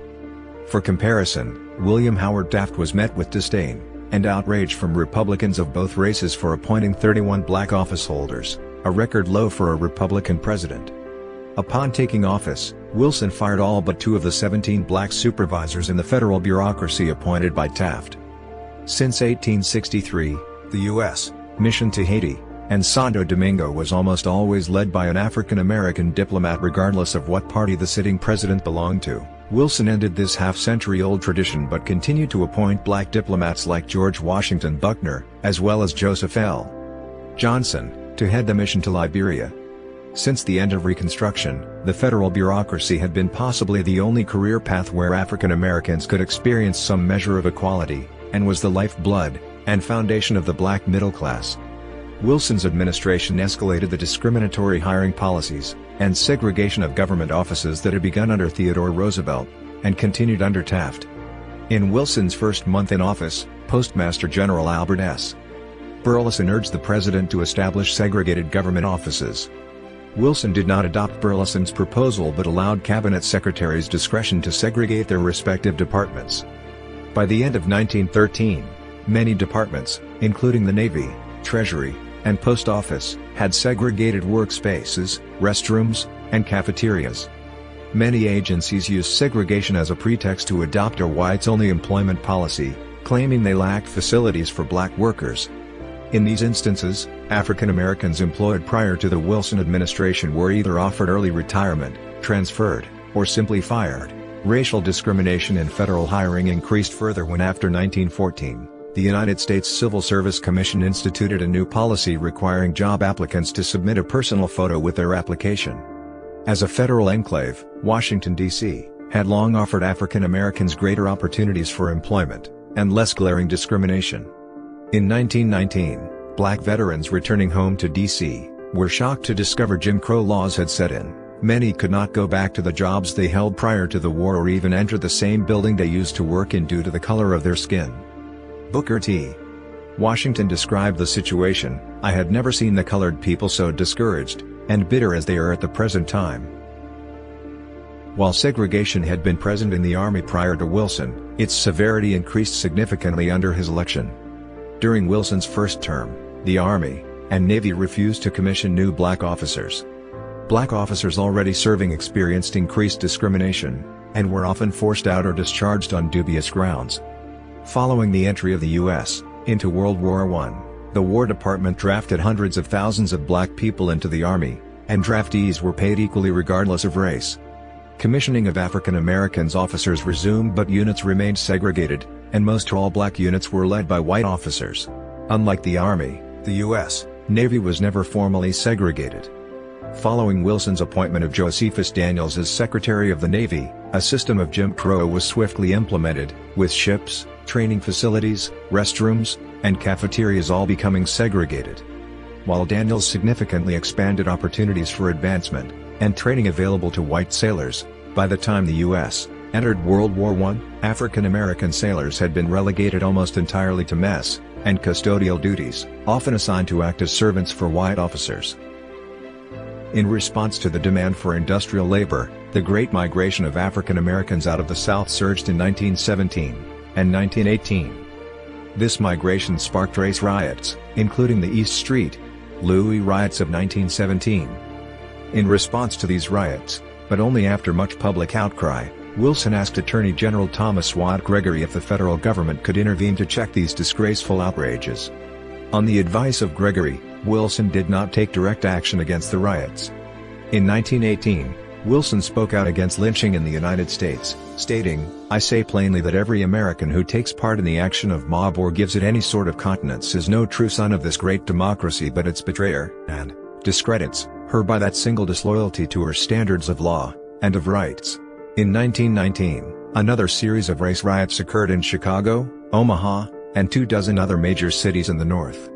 For comparison, William Howard Taft was met with disdain and outrage from Republicans of both races for appointing 31 black officeholders, a record low for a Republican president. Upon taking office, Wilson fired all but 2 of the 17 black supervisors in the federal bureaucracy appointed by Taft. Since 1863, the U.S. mission to Haiti and Santo Domingo was almost always led by an African American diplomat regardless of what party the sitting president belonged to. Wilson ended this half-century-old tradition but continued to appoint black diplomats like George Washington Buckner, as well as Joseph L. Johnson, to head the mission to Liberia. Since the end of Reconstruction, the federal bureaucracy had been possibly the only career path where African Americans could experience some measure of equality, and was the lifeblood and foundation of the black middle class. Wilson's administration escalated the discriminatory hiring policies and segregation of government offices that had begun under Theodore Roosevelt and continued under Taft. In Wilson's first month in office, Postmaster General Albert S. Burleson urged the president to establish segregated government offices. Wilson did not adopt Burleson's proposal but allowed cabinet secretaries discretion to segregate their respective departments. By the end of 1913, many departments, including the Navy, Treasury, and Post Office, had segregated workspaces, restrooms, and cafeterias. Many agencies used segregation as a pretext to adopt a whites-only employment policy, claiming they lacked facilities for black workers. In these instances, African Americans employed prior to the Wilson administration were either offered early retirement, transferred, or simply fired. Racial discrimination in federal hiring increased further when after 1914, the United States Civil Service Commission instituted a new policy requiring job applicants to submit a personal photo with their application. As a federal enclave, Washington, D.C., had long offered African Americans greater opportunities for employment, and less glaring discrimination. In 1919, black veterans returning home to D.C. were shocked to discover Jim Crow laws had set in, Many could not go back to the jobs they held prior to the war or even enter the same building they used to work in due to the color of their skin. Booker T. Washington described the situation, "I had never seen the colored people so discouraged and bitter as they are at the present time." While segregation had been present in the Army prior to Wilson, its severity increased significantly under his election. During Wilson's first term, the Army and Navy refused to commission new black officers. Black officers already serving experienced increased discrimination, and were often forced out or discharged on dubious grounds. Following the entry of the U.S. into World War I, the War Department drafted hundreds of thousands of black people into the Army, and draftees were paid equally regardless of race. Commissioning of African Americans officers resumed, but units remained segregated, and most all-black units were led by white officers. Unlike the Army, the U.S. Navy was never formally segregated. Following Wilson's appointment of Josephus Daniels as Secretary of the Navy, a system of Jim Crow was swiftly implemented, with ships, training facilities, restrooms, and cafeterias all becoming segregated. While Daniels significantly expanded opportunities for advancement and training available to white sailors, by the time the U.S. entered World War I, African American sailors had been relegated almost entirely to mess and custodial duties, often assigned to act as servants for white officers. In response to the demand for industrial labor, the Great Migration of African Americans out of the South surged in 1917 and 1918. This migration sparked race riots, including the East Street Louis riots of 1917. In response to these riots, but only after much public outcry, Wilson asked Attorney General Thomas Watt Gregory if the federal government could intervene to check these disgraceful outrages. On the advice of Gregory, Wilson did not take direct action against the riots. In 1918, Wilson spoke out against lynching in the United States, stating, "I say plainly that every American who takes part in the action of mob or gives it any sort of countenance is no true son of this great democracy but its betrayer, and discredits her by that single disloyalty to her standards of law and of rights." In 1919, another series of race riots occurred in Chicago, Omaha, and 24 other major cities in the North.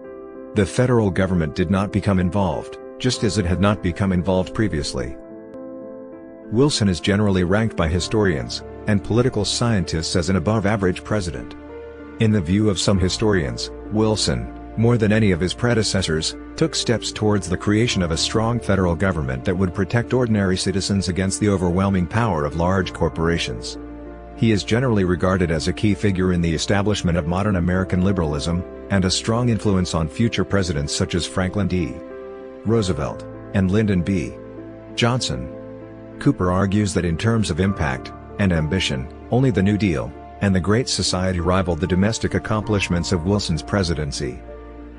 The federal government did not become involved, just as it had not become involved previously. Wilson is generally ranked by historians and political scientists as an above-average president. In the view of some historians, Wilson, more than any of his predecessors, took steps towards the creation of a strong federal government that would protect ordinary citizens against the overwhelming power of large corporations. He is generally regarded as a key figure in the establishment of modern American liberalism, and a strong influence on future presidents such as Franklin D. Roosevelt, and Lyndon B. Johnson. Cooper argues that in terms of impact and ambition, only the New Deal and the Great Society rivaled the domestic accomplishments of Wilson's presidency.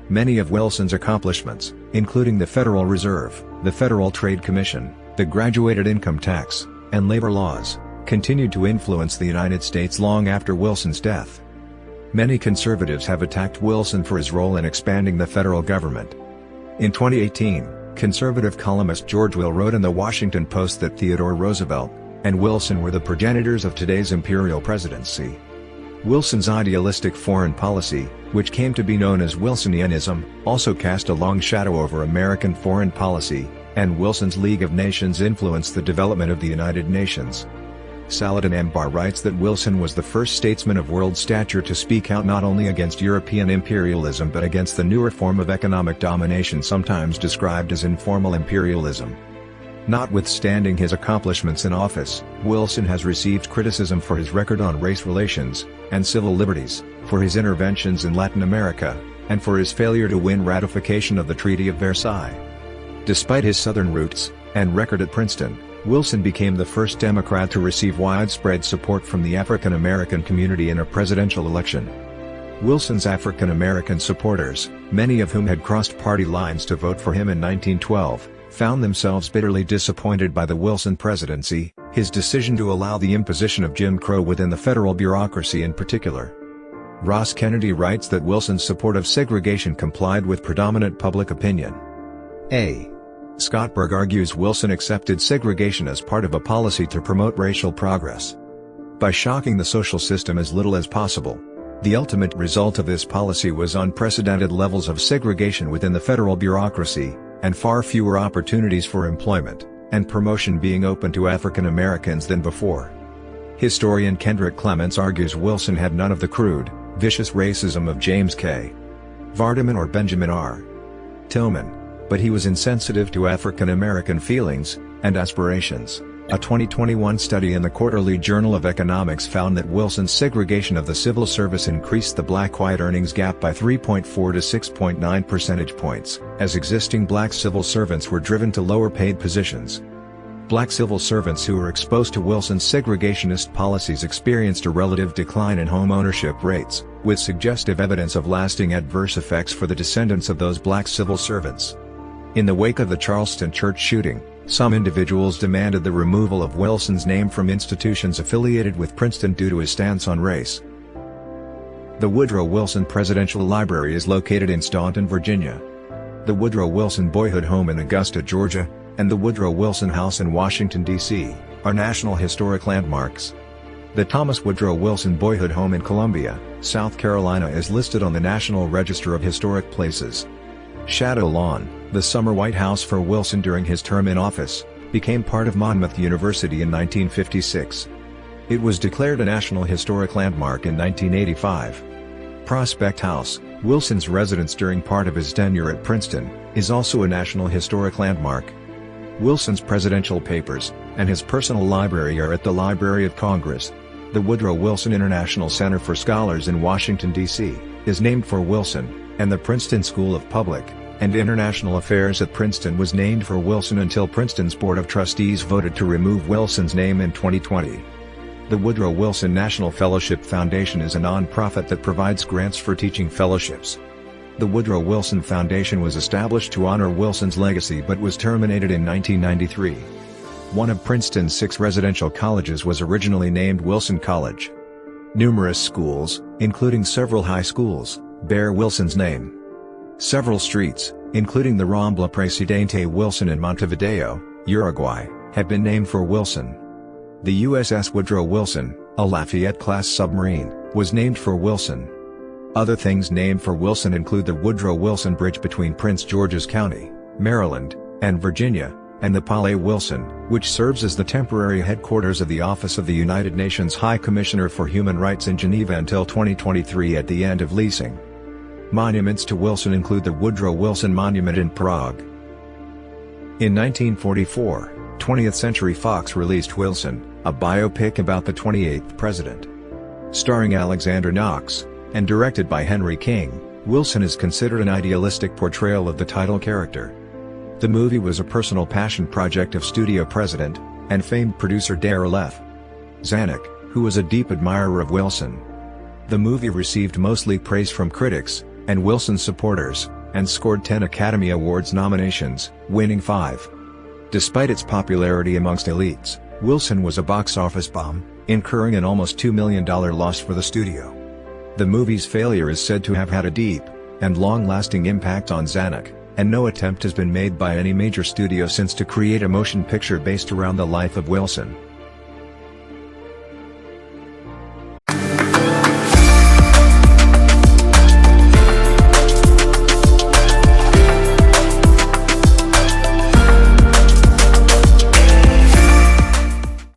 Many of Wilson's accomplishments, including the Federal Reserve, the Federal Trade Commission, the graduated income tax, and labor laws, continued to influence the United States long after Wilson's death. Many conservatives have attacked Wilson for his role in expanding the federal government. In 2018, conservative columnist George Will wrote in the Washington Post that Theodore Roosevelt and Wilson were the progenitors of today's imperial presidency. Wilson's idealistic foreign policy, which came to be known as Wilsonianism, also cast a long shadow over American foreign policy, and Wilson's League of Nations influenced the development of the United Nations. Saladin Ambar writes that Wilson was the first statesman of world stature to speak out not only against European imperialism but against the newer form of economic domination sometimes described as informal imperialism. Notwithstanding his accomplishments in office, Wilson has received criticism for his record on race relations and civil liberties, for his interventions in Latin America, and for his failure to win ratification of the Treaty of Versailles. Despite his Southern roots and record at Princeton, Wilson became the first Democrat to receive widespread support from the African American community in a presidential election. Wilson's African American supporters, many of whom had crossed party lines to vote for him in 1912, found themselves bitterly disappointed by the Wilson presidency, his decision to allow the imposition of Jim Crow within the federal bureaucracy in particular. Ross Kennedy writes that Wilson's support of segregation complied with predominant public opinion. A. Scottberg argues Wilson accepted segregation as part of a policy to promote racial progress. By shocking the social system as little as possible, the ultimate result of this policy was unprecedented levels of segregation within the federal bureaucracy, and far fewer opportunities for employment, and promotion being open to African Americans than before. Historian Kendrick Clements argues Wilson had none of the crude, vicious racism of James K. Vardaman or Benjamin R. Tillman, but he was insensitive to African American feelings and aspirations. A 2021 study in the Quarterly Journal of Economics found that Wilson's segregation of the civil service increased the black-white earnings gap by 3.4 to 6.9 percentage points, as existing black civil servants were driven to lower-paid positions. Black civil servants who were exposed to Wilson's segregationist policies experienced a relative decline in home ownership rates, with suggestive evidence of lasting adverse effects for the descendants of those black civil servants. In the wake of the Charleston church shooting, some individuals demanded the removal of Wilson's name from institutions affiliated with Princeton due to his stance on race. The Woodrow Wilson Presidential Library is located in Staunton, Virginia. The Woodrow Wilson Boyhood Home in Augusta, Georgia, and the Woodrow Wilson House in Washington, D.C., are National Historic Landmarks. The Thomas Woodrow Wilson Boyhood Home in Columbia, South Carolina is listed on the National Register of Historic Places. Shadow Lawn, the summer White House for Wilson during his term in office, became part of Monmouth University in 1956. It was declared a National Historic Landmark in 1985. Prospect House, Wilson's residence during part of his tenure at Princeton, is also a National Historic Landmark. Wilson's presidential papers, and his personal library are at the Library of Congress. The Woodrow Wilson International Center for Scholars in Washington, D.C., is named for Wilson, and the Princeton School of Public and International Affairs at Princeton was named for Wilson until Princeton's Board of Trustees voted to remove Wilson's name in 2020. The Woodrow Wilson National Fellowship Foundation is a non-profit that provides grants for teaching fellowships. The Woodrow Wilson Foundation was established to honor Wilson's legacy but was terminated in 1993. One of Princeton's 6 residential colleges was originally named Wilson College. Numerous schools, including several high schools, bear Wilson's name. Several streets, including the Rambla Presidente Wilson in Montevideo, Uruguay, have been named for Wilson. The USS Woodrow Wilson, a Lafayette-class submarine, was named for Wilson. Other things named for Wilson include the Woodrow Wilson Bridge between Prince George's County, Maryland, and Virginia, and the Palais Wilson, which serves as the temporary headquarters of the Office of the United Nations High Commissioner for Human Rights in Geneva until 2023 at the end of leasing. Monuments to Wilson include the Woodrow Wilson Monument in Prague. In 1944, 20th Century Fox released Wilson, a biopic about the 28th president. Starring Alexander Knox, and directed by Henry King, Wilson is considered an idealistic portrayal of the title character. The movie was a personal passion project of studio president, and famed producer Darrell F. Zanuck, who was a deep admirer of Wilson. The movie received mostly praise from critics and Wilson supporters, and scored 10 Academy Awards nominations, winning 5. Despite its popularity amongst elites, Wilson was a box office bomb, incurring an almost $2 million loss for the studio. The movie's failure is said to have had a deep and long-lasting impact on Zanuck, and no attempt has been made by any major studio since to create a motion picture based around the life of Wilson.